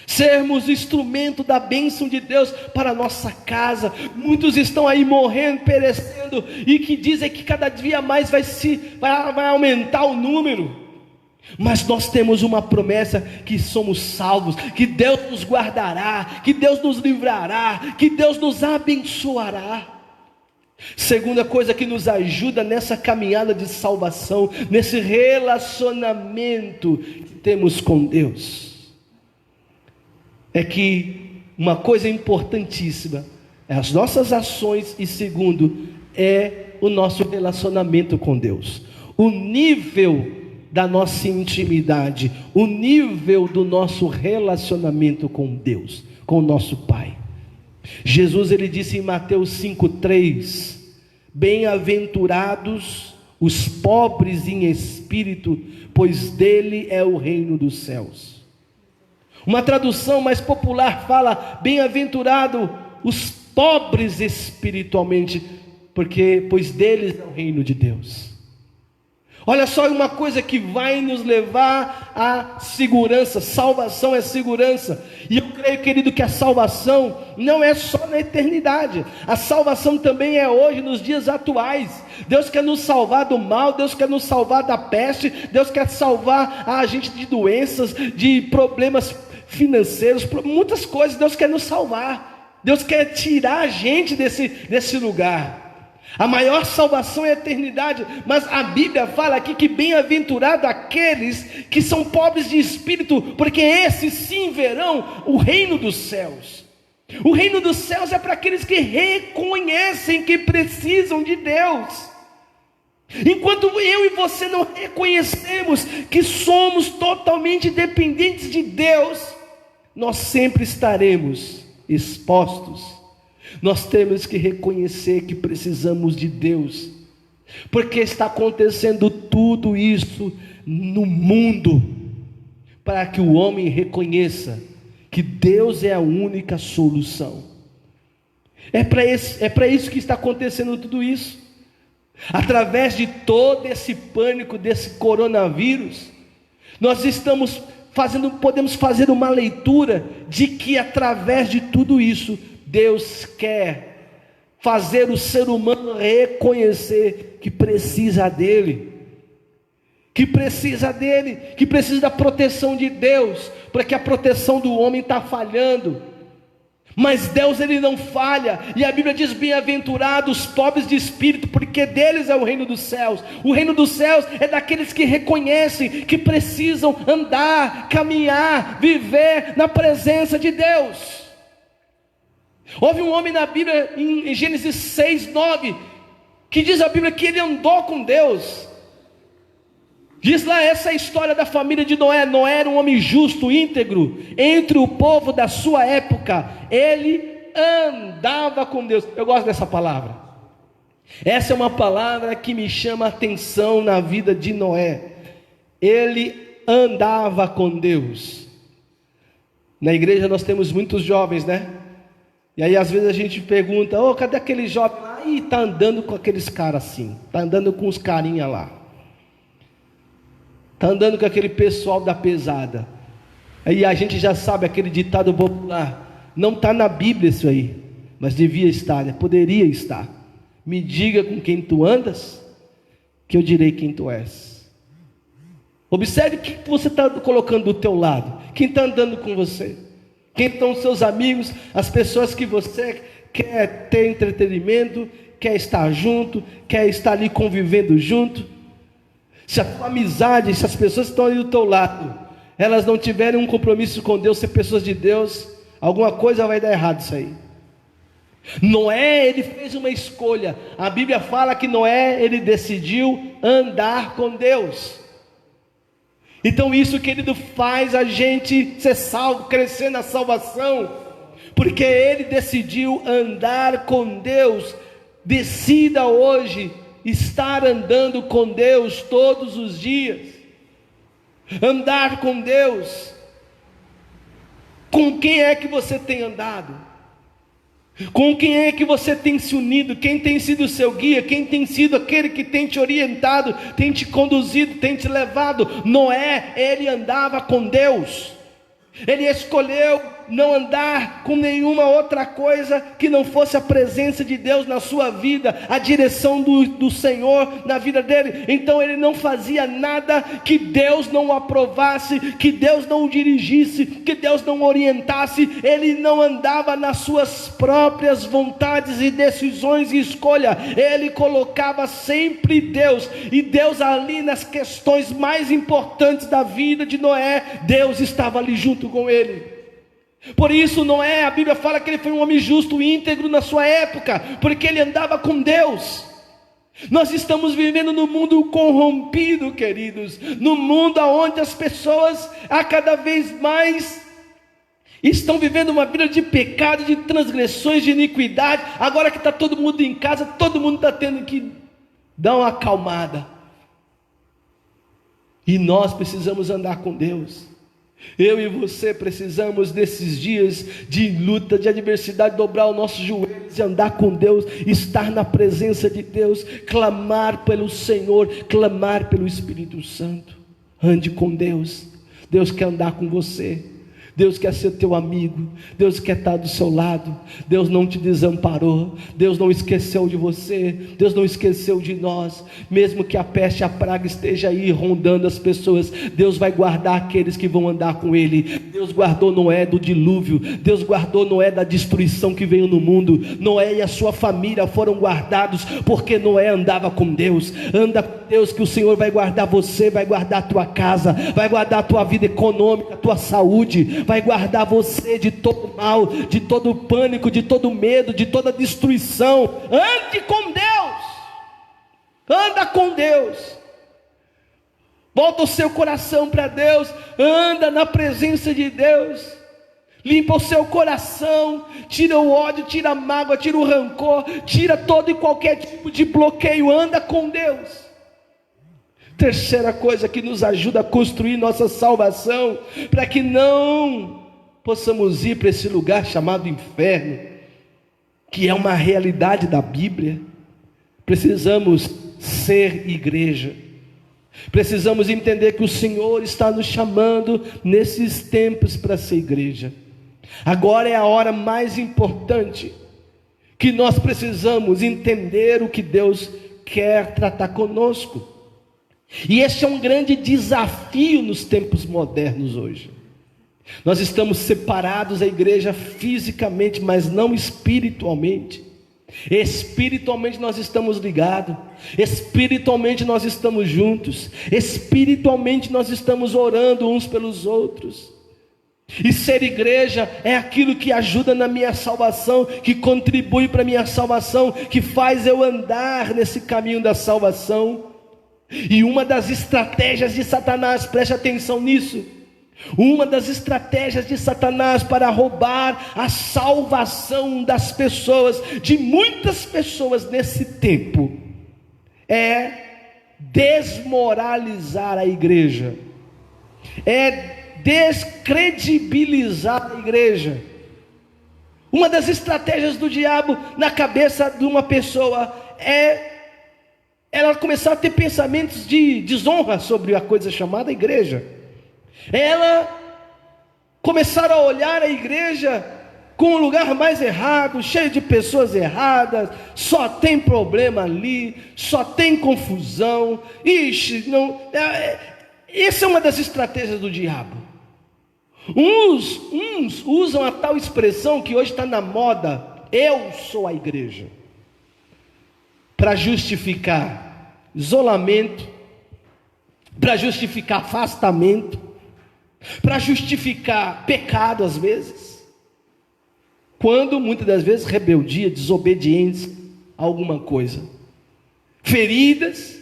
sermos instrumento da bênção de Deus para a nossa casa. Muitos estão aí morrendo, perecendo, e que dizem que cada dia mais vai aumentar o número. Mas nós temos uma promessa que somos salvos, que Deus nos guardará, que Deus nos livrará, que Deus nos abençoará. Segunda coisa que nos ajuda nessa caminhada de salvação, nesse relacionamento que temos com Deus, é que uma coisa importantíssima é as nossas ações, e segundo, é o nosso relacionamento com Deus. O nível da nossa intimidade, o nível do nosso relacionamento com Deus, com o nosso Pai. Jesus, ele disse em Mateus 5:3, bem-aventurados os pobres em espírito, pois dele é o reino dos céus. Uma tradução mais popular fala, bem-aventurado os pobres espiritualmente, pois deles é o reino de Deus. Olha só, uma coisa que vai nos levar à segurança. Salvação é segurança. E eu creio, querido, que a salvação não é só na eternidade. A salvação também é hoje, nos dias atuais. Deus quer nos salvar do mal, Deus quer nos salvar da peste, Deus quer salvar a gente de doenças, de problemas financeiros, muitas coisas. Deus quer nos salvar. Deus quer tirar a gente desse lugar. A maior salvação é a eternidade, mas a Bíblia fala aqui que bem-aventurado aqueles que são pobres de espírito, porque esses sim verão o reino dos céus. O reino dos céus é para aqueles que reconhecem que precisam de Deus. Enquanto eu e você não reconhecemos que somos totalmente dependentes de Deus, nós sempre estaremos expostos. Nós temos que reconhecer que precisamos de Deus, porque está acontecendo tudo isso no mundo, para que o homem reconheça que Deus é a única solução. É para isso que está acontecendo tudo isso. Através de todo esse pânico desse coronavírus, nós podemos fazer uma leitura de que através de tudo isso, Deus quer fazer o ser humano reconhecer que precisa dele, que precisa da proteção de Deus, porque a proteção do homem está falhando, mas Deus, ele não falha, e a Bíblia diz, bem-aventurados os pobres de espírito, porque deles é o reino dos céus. O reino dos céus é daqueles que reconhecem que precisam andar, caminhar, viver na presença de Deus. Houve um homem na Bíblia, em Gênesis 6:9, que diz a Bíblia que ele andou com Deus. Diz lá essa história da família de Noé. Noé era um homem justo, íntegro, entre o povo da sua época. Ele andava com Deus. Eu gosto dessa palavra. Essa é uma palavra que me chama a atenção na vida de Noé. Ele andava com Deus. Na igreja nós temos muitos jovens, né? E aí às vezes a gente pergunta, cadê aquele jovem lá? Ih, está andando com aqueles caras assim, está andando com os carinha lá, está andando com aquele pessoal da pesada. Aí a gente já sabe aquele ditado popular, não está na Bíblia isso aí, mas devia estar, né? Poderia estar. Me diga com quem tu andas, que eu direi quem tu és. Observe o que você está colocando do teu lado, quem está andando com você. Quem estão os seus amigos, as pessoas que você quer ter entretenimento, quer estar junto, quer estar ali convivendo junto. Se a tua amizade, se as pessoas que estão ali do teu lado, elas não tiverem um compromisso com Deus, ser pessoas de Deus, alguma coisa vai dar errado isso aí. Noé, ele fez uma escolha. A Bíblia fala que Noé, ele decidiu andar com Deus. Então isso, querido, faz a gente ser salvo, crescer na salvação, porque ele decidiu andar com Deus. Decida hoje estar andando com Deus todos os dias, andar com Deus. Com quem é que você tem andado? Com quem é que você tem se unido? Quem tem sido o seu guia? Quem tem sido aquele que tem te orientado, tem te conduzido, tem te levado? Noé, ele andava com Deus. Ele escolheu não andar com nenhuma outra coisa que não fosse a presença de Deus na sua vida, a direção do Senhor na vida dele. Então ele não fazia nada que Deus não aprovasse, que Deus não o dirigisse, que Deus não orientasse. Ele não andava nas suas próprias vontades e decisões e escolha. Ele colocava sempre Deus, e Deus ali nas questões mais importantes da vida de Noé, Deus estava ali junto com ele. Por isso Noé, a Bíblia fala que ele foi um homem justo e íntegro na sua época, porque ele andava com Deus. Nós estamos vivendo num mundo corrompido, queridos, num mundo onde as pessoas a cada vez mais estão vivendo uma vida de pecado, de transgressões, de iniquidade. Agora que está todo mundo em casa, todo mundo está tendo que dar uma acalmada, e nós precisamos andar com Deus. Eu e você precisamos nesses dias de luta, de adversidade, dobrar os nossos joelhos e andar com Deus, estar na presença de Deus, clamar pelo Senhor, clamar pelo Espírito Santo. Ande com Deus. Deus quer andar com você, Deus quer ser teu amigo, Deus quer estar do seu lado. Deus não te desamparou, Deus não esqueceu de você, Deus não esqueceu de nós. Mesmo que a peste e a praga esteja aí rondando as pessoas, Deus vai guardar aqueles que vão andar com Ele. Deus guardou Noé do dilúvio, Deus guardou Noé da destruição que veio no mundo. Noé e a sua família foram guardados, porque Noé andava com Deus. Anda com Deus, que o Senhor vai guardar você, vai guardar a tua casa, vai guardar a tua vida econômica, a tua saúde, vai guardar você de todo mal, de todo pânico, de todo medo, de toda destruição. Ande com Deus, anda com Deus, volta o seu coração para Deus, anda na presença de Deus, limpa o seu coração, tira o ódio, tira a mágoa, tira o rancor, tira todo e qualquer tipo de bloqueio, anda com Deus. Terceira coisa que nos ajuda a construir nossa salvação, para que não possamos ir para esse lugar chamado inferno, que é uma realidade da Bíblia, precisamos ser igreja. Precisamos entender que o Senhor está nos chamando nesses tempos para ser igreja. Agora é a hora mais importante, que nós precisamos entender o que Deus quer tratar conosco. E esse é um grande desafio nos tempos modernos hoje. Nós estamos separados, a igreja, fisicamente, mas não espiritualmente. Espiritualmente nós estamos ligados, espiritualmente nós estamos juntos, espiritualmente nós estamos orando uns pelos outros. E ser igreja é aquilo que ajuda na minha salvação, que contribui para a minha salvação, que faz eu andar nesse caminho da salvação. E uma das estratégias de Satanás, preste atenção nisso, uma das estratégias de Satanás para roubar a salvação das pessoas, de muitas pessoas nesse tempo, é desmoralizar a igreja, é descredibilizar a igreja. Uma das estratégias do diabo na cabeça de uma pessoa é ela começar a ter pensamentos de desonra sobre a coisa chamada igreja. Ela começar a olhar a igreja com o lugar mais errado, cheio de pessoas erradas, só tem problema ali, só tem confusão. Essa é uma das estratégias do diabo. Uns usam a tal expressão que hoje está na moda, eu sou a igreja, para justificar isolamento, para justificar afastamento, para justificar pecado às vezes, quando muitas das vezes rebeldia, desobediência a alguma coisa, feridas.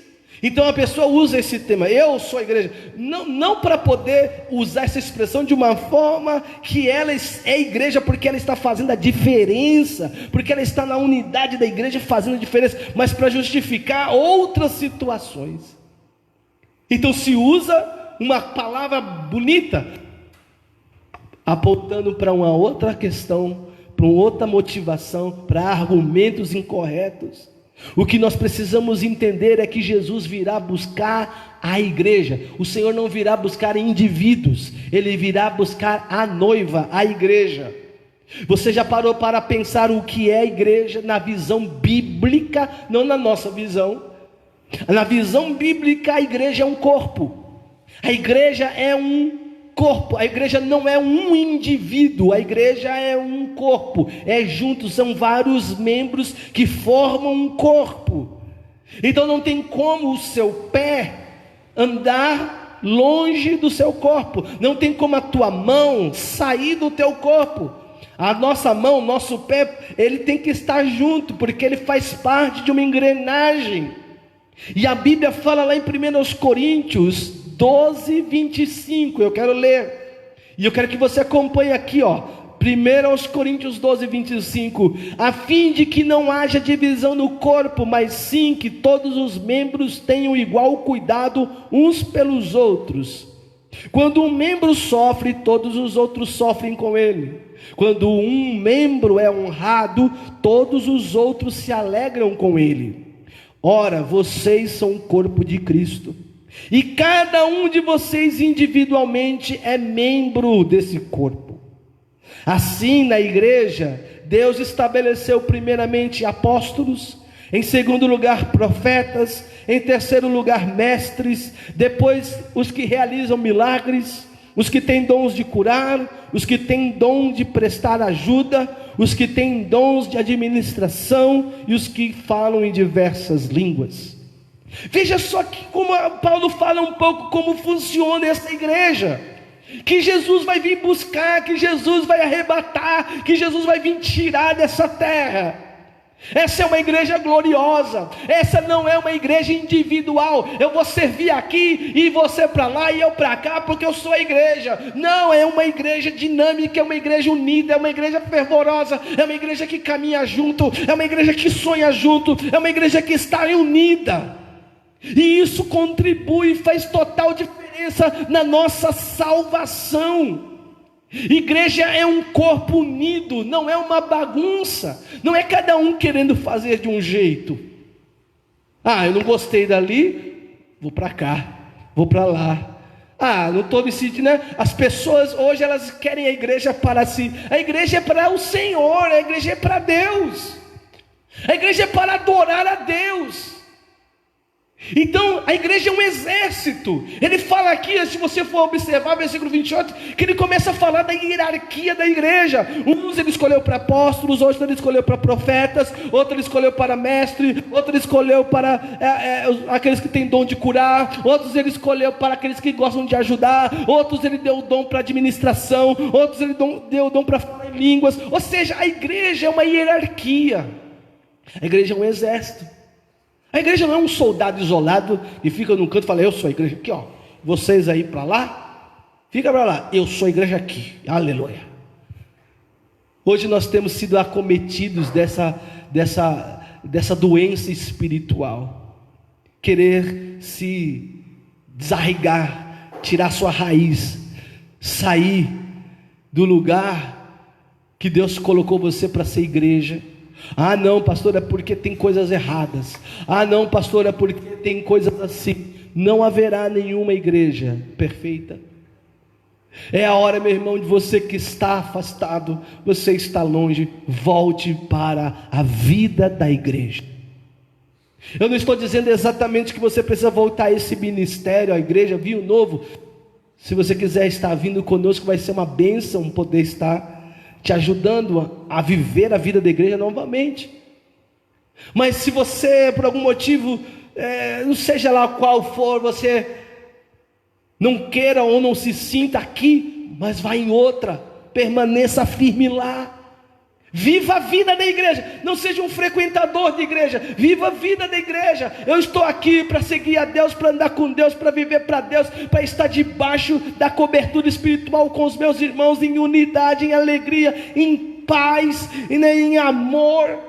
Então a pessoa usa esse tema, eu sou a igreja, não para poder usar essa expressão de uma forma que ela é igreja porque ela está fazendo a diferença, porque ela está na unidade da igreja fazendo a diferença, mas para justificar outras situações. Então se usa uma palavra bonita, apontando para uma outra questão, para uma outra motivação, para argumentos incorretos. O que nós precisamos entender é que Jesus virá buscar a igreja. O Senhor não virá buscar indivíduos, Ele virá buscar a noiva, a igreja. Você já parou para pensar o que é a igreja na visão bíblica, não na nossa visão? Na visão bíblica, a igreja é um corpo. A igreja é um corpo. A igreja não é um indivíduo, a igreja é um corpo. É junto, são vários membros que formam um corpo. Então não tem como o seu pé andar longe do seu corpo. Não tem como a tua mão sair do teu corpo. A nossa mão, nosso pé, ele tem que estar junto, porque ele faz parte de uma engrenagem. E a Bíblia fala lá em 1 Coríntios 12, 25, eu quero ler, e eu quero que você acompanhe aqui, 1 Coríntios 12, 25, a fim de que não haja divisão no corpo, mas sim que todos os membros tenham igual cuidado uns pelos outros. Quando um membro sofre, todos os outros sofrem com ele. Quando um membro é honrado, todos os outros se alegram com ele. Ora, vocês são o corpo de Cristo, e cada um de vocês individualmente é membro desse corpo. Assim, na igreja, Deus estabeleceu primeiramente apóstolos, em segundo lugar profetas, em terceiro lugar mestres, depois os que realizam milagres, os que têm dons de curar, os que têm dom de prestar ajuda, os que têm dons de administração e os que falam em diversas línguas. Veja só que como Paulo fala um pouco como funciona essa igreja, que Jesus vai vir buscar, que Jesus vai arrebatar, que Jesus vai vir tirar dessa terra. Essa é uma igreja gloriosa, essa não é uma igreja individual, eu vou servir aqui e você para lá e eu para cá porque eu sou a igreja. Não, é uma igreja dinâmica, é uma igreja unida, é uma igreja fervorosa, é uma igreja que caminha junto, é uma igreja que sonha junto, é uma igreja que está unida, e isso contribui e faz total diferença na nossa salvação. Igreja é um corpo unido, não é uma bagunça, não é cada um querendo fazer de um jeito. Eu não gostei dali, vou para cá, vou para lá. Não estou decidindo, né? As pessoas hoje elas querem a igreja para si. A igreja é para o Senhor, a igreja é para Deus, a igreja é para adorar a Deus. Então a igreja é um exército. Ele fala aqui, se você for observar o versículo 28, que ele começa a falar da hierarquia da igreja. Uns ele escolheu para apóstolos, outros ele escolheu para profetas, outro ele escolheu para mestre, outro ele escolheu para aqueles que têm dom de curar, outros ele escolheu para aqueles que gostam de ajudar, outros ele deu dom para administração, outros ele deu dom para falar em línguas. Ou seja, a igreja é uma hierarquia, a igreja é um exército. A igreja não é um soldado isolado que fica num canto e fala: eu sou a igreja aqui, vocês aí para lá, fica para lá, eu sou a igreja aqui, aleluia. Hoje nós temos sido acometidos dessa doença espiritual, querer se desarraigar, tirar sua raiz, sair do lugar que Deus colocou você para ser igreja. Não, pastor, é porque tem coisas erradas. Não, pastor, é porque tem coisas assim. Não haverá nenhuma igreja perfeita. É a hora, meu irmão, de você que está afastado, você está longe, volte para a vida da igreja. Eu não estou dizendo exatamente que você precisa voltar a esse ministério, a igreja Vinho Novo. Se você quiser estar vindo conosco, vai ser uma bênção poder estar te ajudando a viver a vida da igreja novamente. Mas se você, por algum motivo, não seja lá qual for, você não queira ou não se sinta aqui, mas vá em outra, permaneça firme lá. Viva a vida da igreja, não seja um frequentador de igreja, viva a vida da igreja. Eu estou aqui para seguir a Deus, para andar com Deus, para viver para Deus, para estar debaixo da cobertura espiritual com os meus irmãos, em unidade, em alegria, em paz e em amor.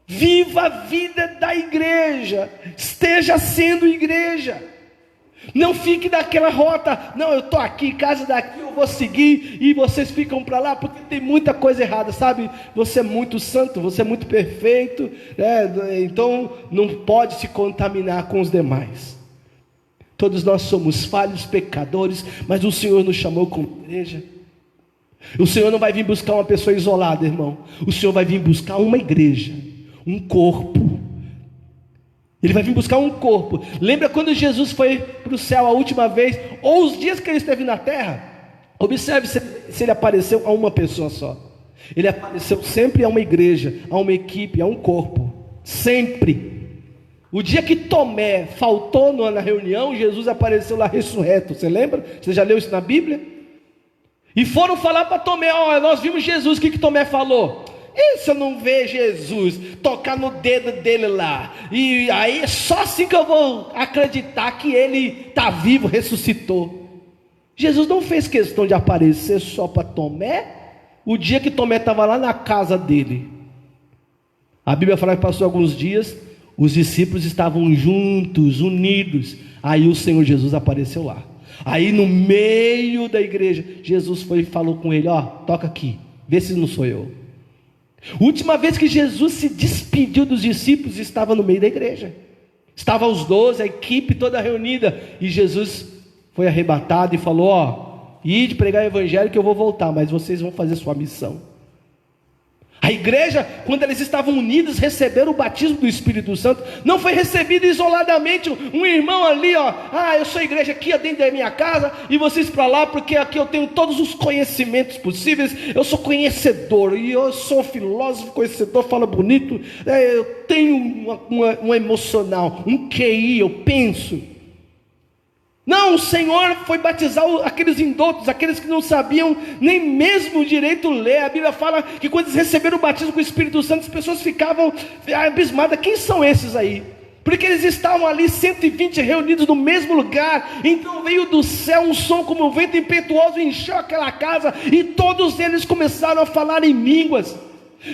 Viva a vida da igreja, esteja sendo igreja. Não fique naquela rota: não, eu estou aqui, casa daqui, eu vou seguir, e vocês ficam para lá, porque tem muita coisa errada, sabe? Você é muito santo, você é muito perfeito, então não pode se contaminar com os demais. Todos nós somos falhos, pecadores, mas o Senhor nos chamou como igreja. O Senhor não vai vir buscar uma pessoa isolada, irmão. O Senhor vai vir buscar uma igreja, um corpo. Ele vai vir buscar um corpo. Lembra quando Jesus foi para o céu a última vez, ou os dias que ele esteve na terra? Observe se ele apareceu a uma pessoa só. Ele apareceu sempre a uma igreja, a uma equipe, a um corpo. Sempre. O dia que Tomé faltou na reunião, Jesus apareceu lá ressurreto. Você lembra? Você já leu isso na Bíblia? E foram falar para Tomé: nós vimos Jesus. O que Tomé falou? E se eu não ver Jesus tocar no dedo dele lá, e aí é só assim que eu vou acreditar que ele está vivo, ressuscitou. Jesus não fez questão de aparecer só para Tomé, o dia que Tomé estava lá na casa dele. A Bíblia fala que passou alguns dias, os discípulos estavam juntos, unidos, aí o Senhor Jesus apareceu lá. Aí no meio da igreja, Jesus foi e falou com ele: toca aqui, vê se não sou eu. Última vez que Jesus se despediu dos discípulos, estava no meio da igreja. Estavam os 12, a equipe toda reunida, e Jesus foi arrebatado e falou: ide pregar o evangelho que eu vou voltar, mas vocês vão fazer sua missão. A igreja, quando eles estavam unidos, receberam o batismo do Espírito Santo. Não foi recebido isoladamente, um irmão ali, eu sou igreja aqui dentro da minha casa, e vocês para lá, porque aqui eu tenho todos os conhecimentos possíveis, eu sou conhecedor, e eu sou filósofo, conhecedor, falo bonito, eu tenho um emocional, um QI, eu penso. Não, o Senhor foi batizar aqueles indoutos, aqueles que não sabiam nem mesmo direito ler. A Bíblia fala que quando eles receberam o batismo com o Espírito Santo, as pessoas ficavam abismadas: quem são esses aí? Porque eles estavam ali 120 reunidos no mesmo lugar. Então veio do céu um som como um vento impetuoso, encheu aquela casa, e todos eles começaram a falar em línguas.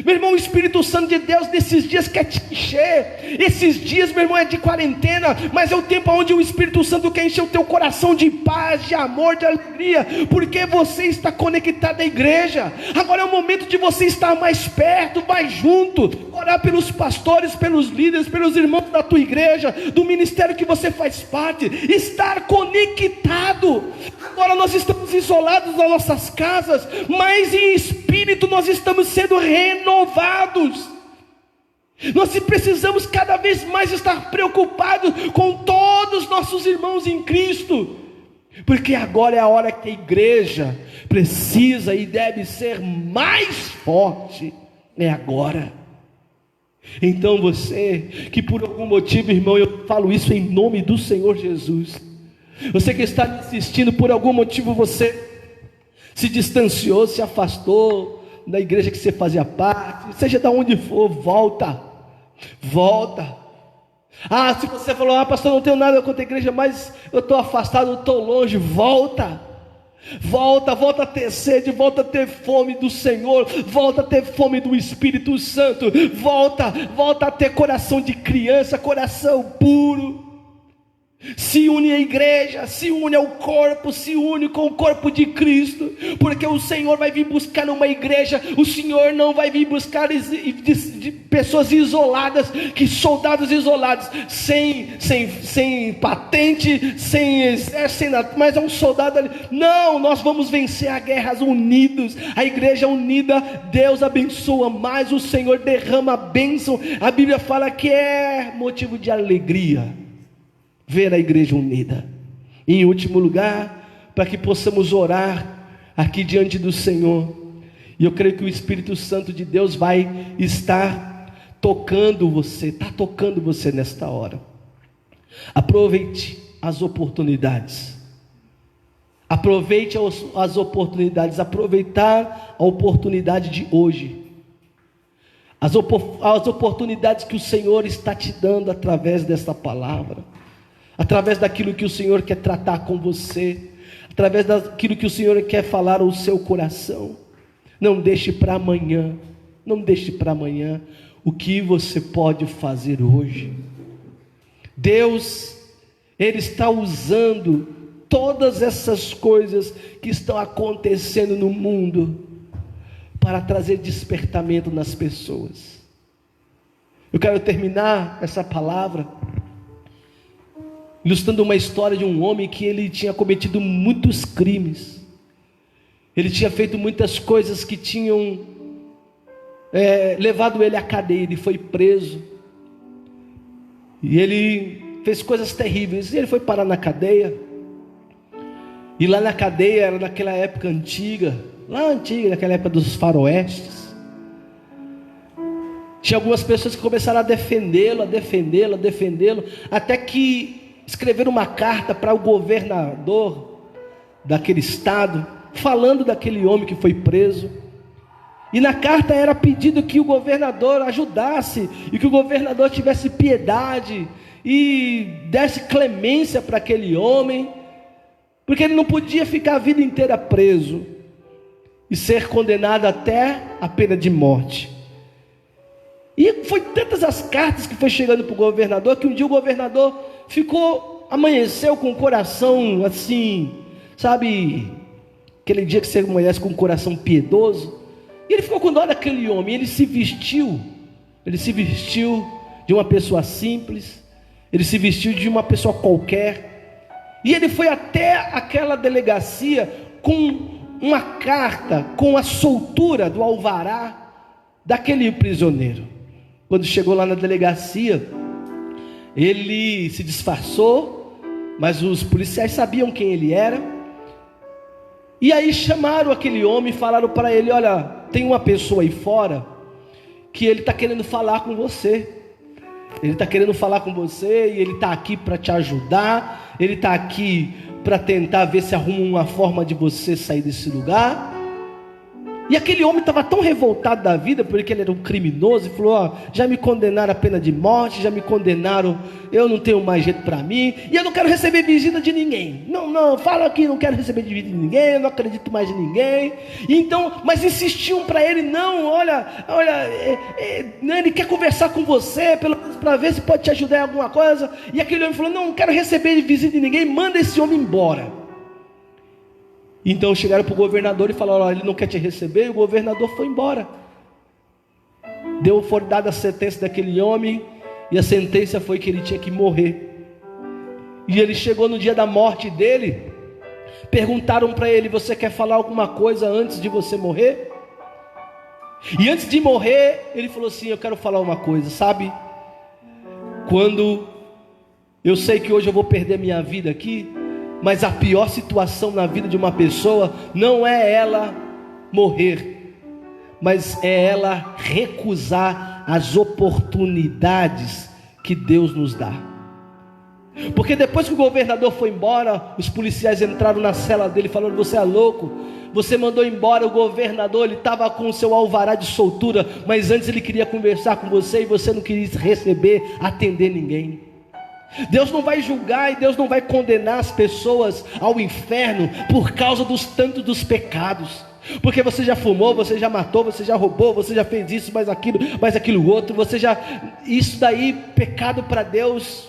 Meu irmão, o Espírito Santo de Deus nesses dias quer te encher. Esses dias, meu irmão, é de quarentena, mas é o tempo onde o Espírito Santo quer encher o teu coração de paz, de amor, de alegria, porque você está conectado à igreja. Agora é o momento de você estar mais perto, mais junto, orar pelos pastores, pelos líderes, pelos irmãos da tua igreja, do ministério que você faz parte, estar conectado. Agora nós estamos isolados nas nossas casas, mas em espírito nós estamos sendo renovados. Nós precisamos cada vez mais estar preocupados com todos os nossos irmãos em Cristo, porque agora é a hora que a igreja precisa e deve ser mais forte. É agora. Então você que por algum motivo, irmão, eu falo isso em nome do Senhor Jesus, você que está me assistindo, por algum motivo você se distanciou, se afastou da igreja que você fazia parte, seja de onde for, volta. Se você falou: pastor, não tenho nada contra a igreja, mas eu estou afastado, eu estou longe, volta a ter sede, volta a ter fome do Senhor, volta a ter fome do Espírito Santo, volta a ter coração de criança, coração puro. Se une à igreja, se une ao corpo, se une com o corpo de Cristo, porque o Senhor vai vir buscar numa igreja. O Senhor não vai vir buscar de pessoas isoladas, que soldados isolados, sem patente, sem exército, mas é um soldado ali. Não, nós vamos vencer a guerra unidos, a igreja unida. Deus abençoa mais, o Senhor derrama a bênção. A Bíblia fala que é motivo de alegria ver a igreja unida. E em último lugar, para que possamos orar aqui diante do Senhor, e eu creio que o Espírito Santo de Deus vai estar tocando você, está tocando você nesta hora. Aproveite as oportunidades. Aproveite as oportunidades. Aproveitar a oportunidade de hoje. As oportunidades que o Senhor está te dando através desta palavra, através daquilo que o Senhor quer tratar com você, através daquilo que o Senhor quer falar ao seu coração. Não deixe para amanhã, o que você pode fazer hoje. Deus, Ele está usando todas essas coisas que estão acontecendo no mundo para trazer despertamento nas pessoas. Eu quero terminar essa palavra ilustrando uma história de um homem que ele tinha cometido muitos crimes. Ele tinha feito muitas coisas que tinham levado ele à cadeia. Ele foi preso. E ele fez coisas terríveis. E ele foi parar na cadeia. E lá na cadeia, era naquela época antiga, naquela época dos faroestes, tinha algumas pessoas que começaram a defendê-lo, até que escreveram uma carta para o governador daquele estado, falando daquele homem que foi preso. E na carta era pedido que o governador ajudasse, e que o governador tivesse piedade, e desse clemência para aquele homem, porque ele não podia ficar a vida inteira preso, e ser condenado até a pena de morte. E foi tantas as cartas que foi chegando para o governador, que um dia o governador amanheceu com o coração assim, sabe, aquele dia que você amanhece com o coração piedoso, e ele ficou com dó daquele homem. Ele se vestiu de uma pessoa simples, ele se vestiu de uma pessoa qualquer, e ele foi até aquela delegacia com uma carta, com a soltura do alvará daquele prisioneiro. Quando chegou lá na delegacia, ele se disfarçou, mas os policiais sabiam quem ele era, e aí chamaram aquele homem e falaram para ele: olha, tem uma pessoa aí fora, que ele está querendo falar com você, e ele está aqui para te ajudar, ele está aqui para tentar ver se arruma uma forma de você sair desse lugar. E aquele homem estava tão revoltado da vida, porque ele era um criminoso, e falou: já me condenaram a pena de morte, já me condenaram, eu não tenho mais jeito para mim, e eu não quero receber visita de ninguém. Não, fala aqui, não quero receber visita de ninguém, eu não acredito mais em ninguém. E então, mas insistiam para ele: ele quer conversar com você, pelo menos para ver se pode te ajudar em alguma coisa. E aquele homem falou: não quero receber visita de ninguém, manda esse homem embora. Então chegaram para o governador e falaram: olha, ele não quer te receber. E o governador foi embora. Foi dada a sentença daquele homem, e a sentença foi que ele tinha que morrer. E ele chegou no dia da morte dele. Perguntaram para ele: você quer falar alguma coisa antes de você morrer? E antes de morrer, ele falou assim: eu quero falar uma coisa, sabe? Quando eu sei que hoje eu vou perder minha vida aqui, mas a pior situação na vida de uma pessoa não é ela morrer, mas é ela recusar as oportunidades que Deus nos dá. Porque depois que o governador foi embora, os policiais entraram na cela dele falando: você é louco, você mandou embora o governador, ele estava com o seu alvará de soltura, mas antes ele queria conversar com você, e você não queria receber, atender ninguém. Deus não vai julgar e Deus não vai condenar as pessoas ao inferno por causa dos pecados, porque você já fumou, você já matou, você já roubou, você já fez isso, mais aquilo outro, isso daí, pecado para Deus,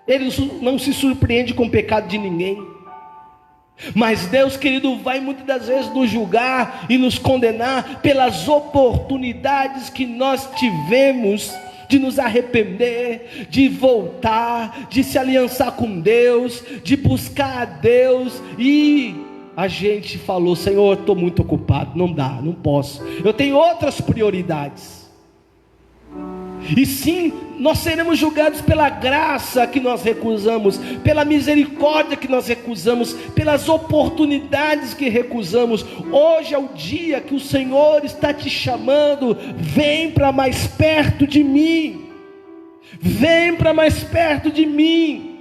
Ele não se surpreende com o pecado de ninguém. Mas Deus, querido, vai muitas das vezes nos julgar e nos condenar pelas oportunidades que nós tivemos de nos arrepender, de voltar, de se aliançar com Deus, de buscar a Deus, e a gente falou: Senhor, estou muito ocupado, não dá, não posso, eu tenho outras prioridades. E sim, nós seremos julgados pela graça que nós recusamos, pela misericórdia que nós recusamos, pelas oportunidades que recusamos. Hoje é o dia que o Senhor está te chamando: vem para mais perto de mim, vem para mais perto de mim.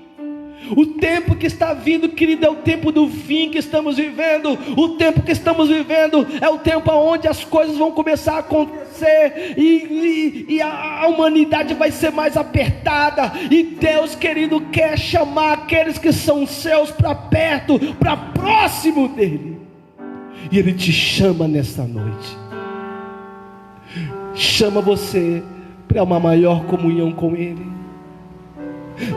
O tempo que está vindo, querido, é o tempo do fim que estamos vivendo. O tempo que estamos vivendo é o tempo onde as coisas vão começar a acontecer, e a humanidade vai ser mais apertada. E Deus, querido, quer chamar aqueles que são seus para perto, para próximo dEle. E Ele te chama nesta noite, chama você para uma maior comunhão com Ele.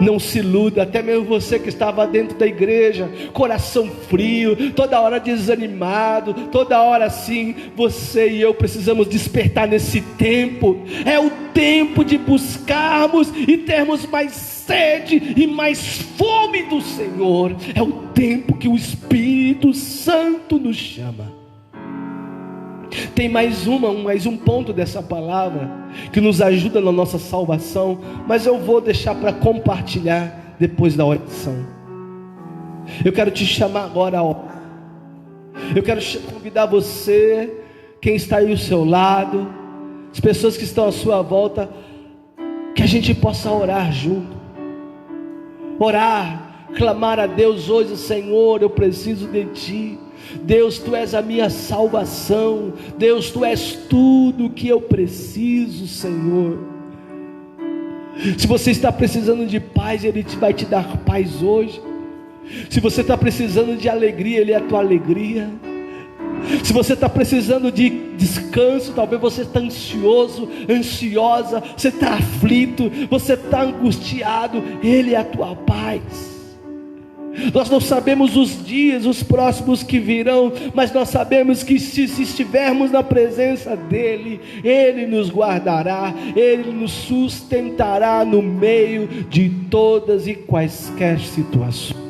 Não se iluda, até mesmo você que estava dentro da igreja, coração frio, toda hora desanimado, toda hora assim, você e eu precisamos despertar nesse tempo. É o tempo de buscarmos e termos mais sede e mais fome do Senhor. É o tempo que o Espírito Santo nos chama. Tem mais um ponto dessa palavra que nos ajuda na nossa salvação, mas eu vou deixar para compartilhar depois da oração. Eu quero te chamar agora a orar. Eu quero convidar você, quem está aí ao seu lado, as pessoas que estão à sua volta, que a gente possa orar junto. Orar, clamar a Deus hoje: Senhor, eu preciso de Ti. Deus, Tu és a minha salvação. Deus, Tu és tudo o que eu preciso, Senhor. Se você está precisando de paz, Ele vai te dar paz hoje. Se você está precisando de alegria, Ele é a tua alegria. Se você está precisando de descanso, talvez você está ansioso, ansiosa, você está aflito, você está angustiado, Ele é a tua paz. Nós não sabemos os dias, os próximos que virão, mas nós sabemos que se estivermos na presença dEle, Ele nos guardará, Ele nos sustentará no meio de todas e quaisquer situações.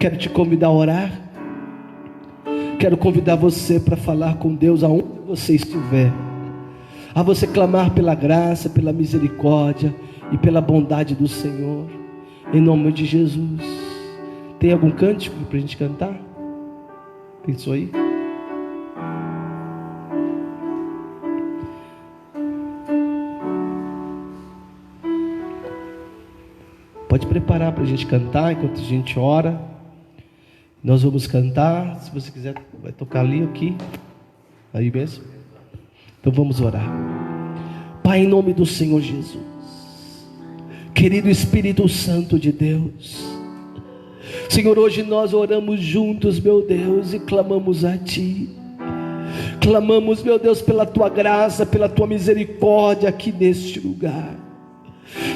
Quero te convidar a orar. Quero convidar você para falar com Deus aonde você estiver, a você clamar pela graça, pela misericórdia e pela bondade do Senhor, em nome de Jesus. Tem algum cântico para a gente cantar? Pensou aí? Pode preparar para a gente cantar enquanto a gente ora. Nós vamos cantar. Se você quiser, vai tocar ali ou aqui. Aí mesmo. Então vamos orar. Pai, em nome do Senhor Jesus, querido Espírito Santo de Deus, Senhor, hoje nós oramos juntos, meu Deus, e clamamos a Ti. Clamamos, meu Deus, pela Tua graça, pela Tua misericórdia aqui neste lugar.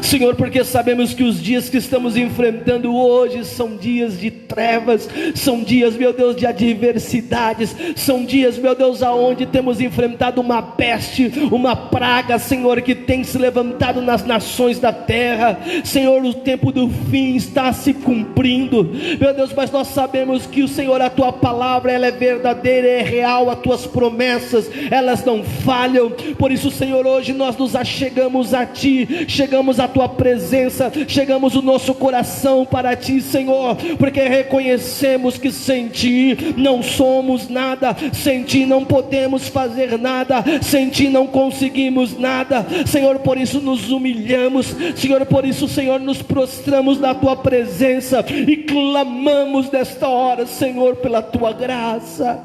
Senhor, porque sabemos que os dias que estamos enfrentando hoje são dias de trevas, são dias, meu Deus, de adversidades, são dias, meu Deus, aonde temos enfrentado uma peste, uma praga, Senhor, que tem se levantado nas nações da terra. Senhor, o tempo do fim está se cumprindo, meu Deus, mas nós sabemos que o Senhor, a Tua palavra, ela é verdadeira, é real, as Tuas promessas, elas não falham. Por isso, Senhor, hoje nós nos achegamos a Ti, chegamos à Tua presença, chegamos o nosso coração para Ti, Senhor, porque reconhecemos que sem Ti não somos nada, sem Ti não podemos fazer nada, sem Ti não conseguimos nada, Senhor. Por isso nos humilhamos, Senhor, por isso, Senhor, nos prostramos na Tua presença e clamamos nesta hora, Senhor, pela Tua graça,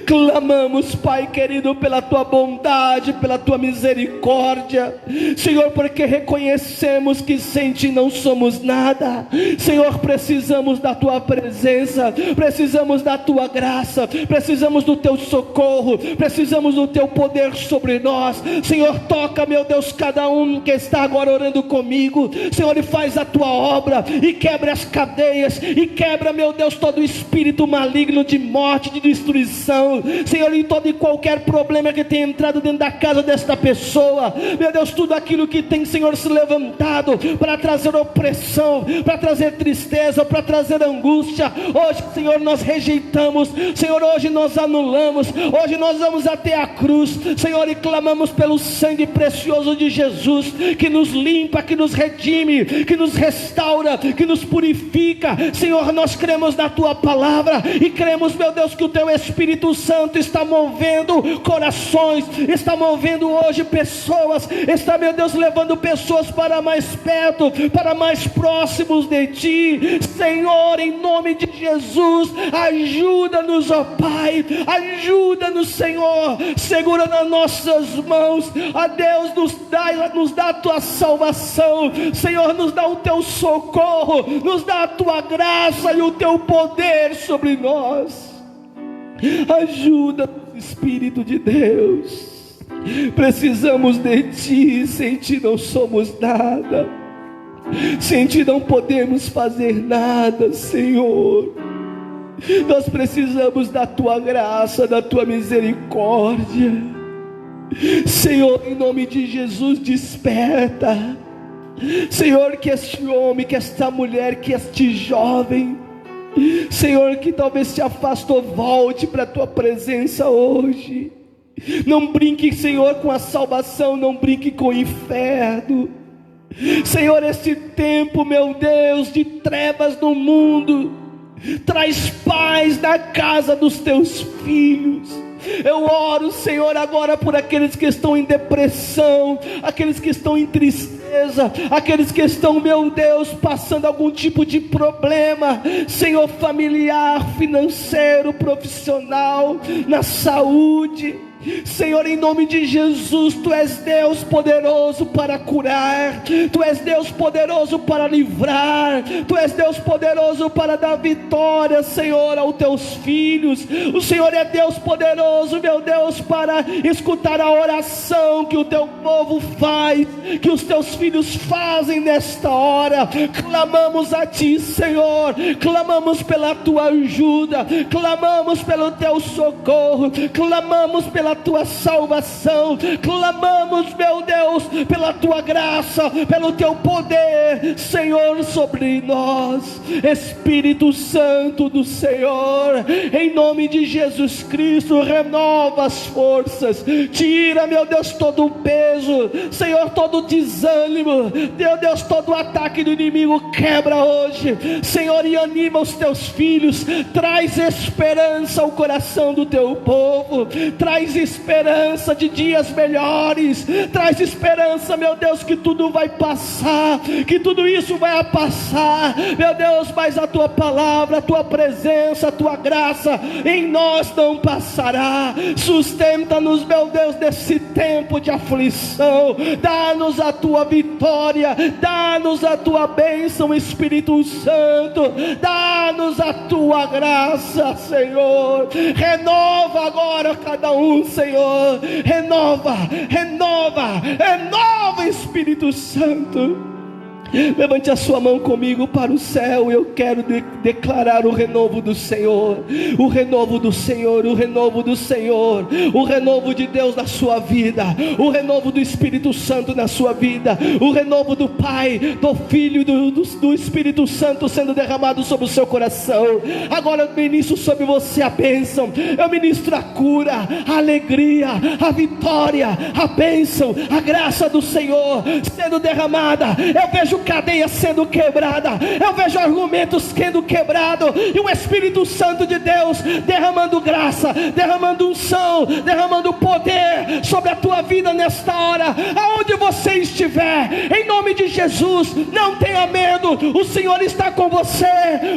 clamamos, Pai querido, pela Tua bondade, pela Tua misericórdia, Senhor, porque reconhecemos que sem Ti não somos nada, Senhor. Precisamos da Tua presença, precisamos da Tua graça, precisamos do Teu socorro, precisamos do Teu poder sobre nós, Senhor. Toca, meu Deus, cada um que está agora orando comigo, Senhor, e faz a Tua obra, e quebra as cadeias, e quebra, meu Deus, todo o espírito maligno de morte, de destruição, Senhor, e todo e qualquer problema que tenha entrado dentro da casa desta pessoa, meu Deus, tudo aquilo que tem, Senhor, se levantado para trazer opressão, para trazer tristeza, para trazer angústia, hoje, Senhor, nós rejeitamos, Senhor, hoje nós anulamos, hoje nós vamos até a cruz, Senhor, e clamamos pelo sangue precioso de Jesus, que nos limpa, que nos redime, que nos restaura, que nos purifica, Senhor. Nós cremos na Tua palavra e cremos, meu Deus, que o Teu Espírito Santo está movendo corações, está movendo hoje pessoas, está, meu Deus, levando pessoas para mais perto, para mais próximos de Ti, Senhor, em nome de Jesus. Ajuda-nos, ó Pai, ajuda-nos, Senhor, segura nas nossas mãos, ó Deus, nos dá a Tua salvação, Senhor, nos dá o Teu socorro, nos dá a Tua graça e o Teu poder sobre nós. Ajuda, Espírito de Deus, precisamos de Ti, sem Ti não somos nada. Sem Ti não podemos fazer nada, Senhor. Nós precisamos da Tua graça, da Tua misericórdia. Senhor, em nome de Jesus, desperta. Senhor, que este homem, que esta mulher, que este jovem, Senhor, que talvez se afastou, volte para a Tua presença hoje. Não brinque, Senhor, com a salvação, não brinque com o inferno. Senhor, esse tempo, meu Deus, de trevas no mundo, traz paz na casa dos Teus filhos. Eu oro, Senhor, agora por aqueles que estão em depressão, aqueles que estão em tristeza, aqueles que estão, meu Deus, passando algum tipo de problema, Senhor, familiar, financeiro, profissional, na saúde. Senhor, em nome de Jesus, Tu és Deus poderoso para curar, Tu és Deus poderoso para livrar, Tu és Deus poderoso para dar vitória, Senhor, aos Teus filhos. O Senhor é Deus poderoso, meu Deus, para escutar a oração que o Teu povo faz, que os Teus filhos fazem nesta hora. Clamamos a Ti, Senhor, clamamos pela Tua ajuda, clamamos pelo Teu socorro, clamamos pela Tua salvação, clamamos, meu Deus, pela Tua graça, pelo Teu poder, Senhor, sobre nós. Espírito Santo do Senhor, em nome de Jesus Cristo, renova as forças, tira, meu Deus, todo o peso, Senhor, todo o desânimo, meu Deus, todo o ataque do inimigo, quebra hoje, Senhor, e anima os Teus filhos, traz esperança ao coração do Teu povo, traz esperança de dias melhores, traz esperança, meu Deus, que tudo vai passar, que tudo isso vai passar, meu Deus, mas a Tua palavra, a Tua presença, a Tua graça em nós não passará. Sustenta-nos, meu Deus, nesse tempo de aflição, dá-nos a Tua vitória, dá-nos a Tua bênção, Espírito Santo, dá-nos a Tua graça, Senhor, renova agora cada um, Senhor, renova, Espírito Santo. Levante a sua mão comigo para o céu. Eu quero declarar o renovo do Senhor, o renovo do Senhor, o renovo do Senhor, o renovo de Deus na sua vida, o renovo do Espírito Santo na sua vida, o renovo do Pai, do Filho e do Espírito Santo sendo derramado sobre o seu coração. Agora eu ministro sobre você a bênção, eu ministro a cura, a alegria, a vitória, a bênção, a graça do Senhor sendo derramada. Eu vejo cadeias sendo quebrada, eu vejo argumentos sendo quebrados, e o Espírito Santo de Deus derramando graça, derramando unção, derramando poder sobre a tua vida nesta hora, aonde você estiver, em nome de Jesus. Não tenha medo, o Senhor está com você,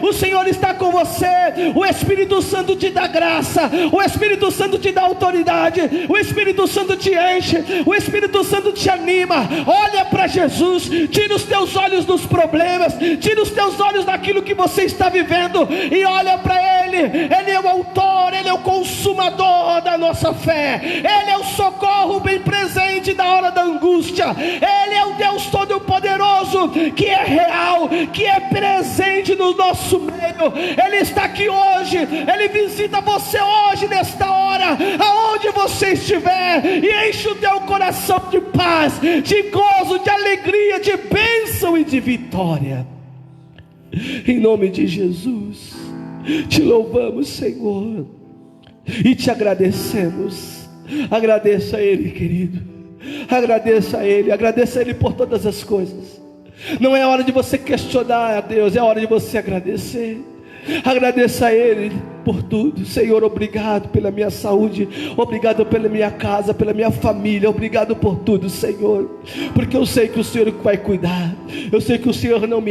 o Senhor está com você. O Espírito Santo te dá graça, o Espírito Santo te dá autoridade, o Espírito Santo te enche, o Espírito Santo te anima. Olha para Jesus, tira os teus olhos dos problemas, tira os teus olhos daquilo que você está vivendo e olha para Ele. Ele é o autor, Ele é o consumador da nossa fé, Ele é o socorro bem presente na hora da angústia. Ele é o Deus Todo-Poderoso, que é real, que é presente no nosso meio. Ele está aqui hoje, Ele visita você hoje nesta hora, aonde você estiver, e enche o teu coração de paz, de gozo, de alegria, de bênção e de vitória. Em nome de Jesus, te louvamos, Senhor, e te agradecemos. Agradeça a Ele, querido, agradeça a Ele por todas as coisas. Não é hora de você questionar a Deus, é hora de você agradecer. Agradeça a Ele por tudo. Senhor, obrigado pela minha saúde, obrigado pela minha casa, pela minha família, obrigado por tudo, Senhor, porque eu sei que o Senhor vai cuidar, eu sei que o Senhor não me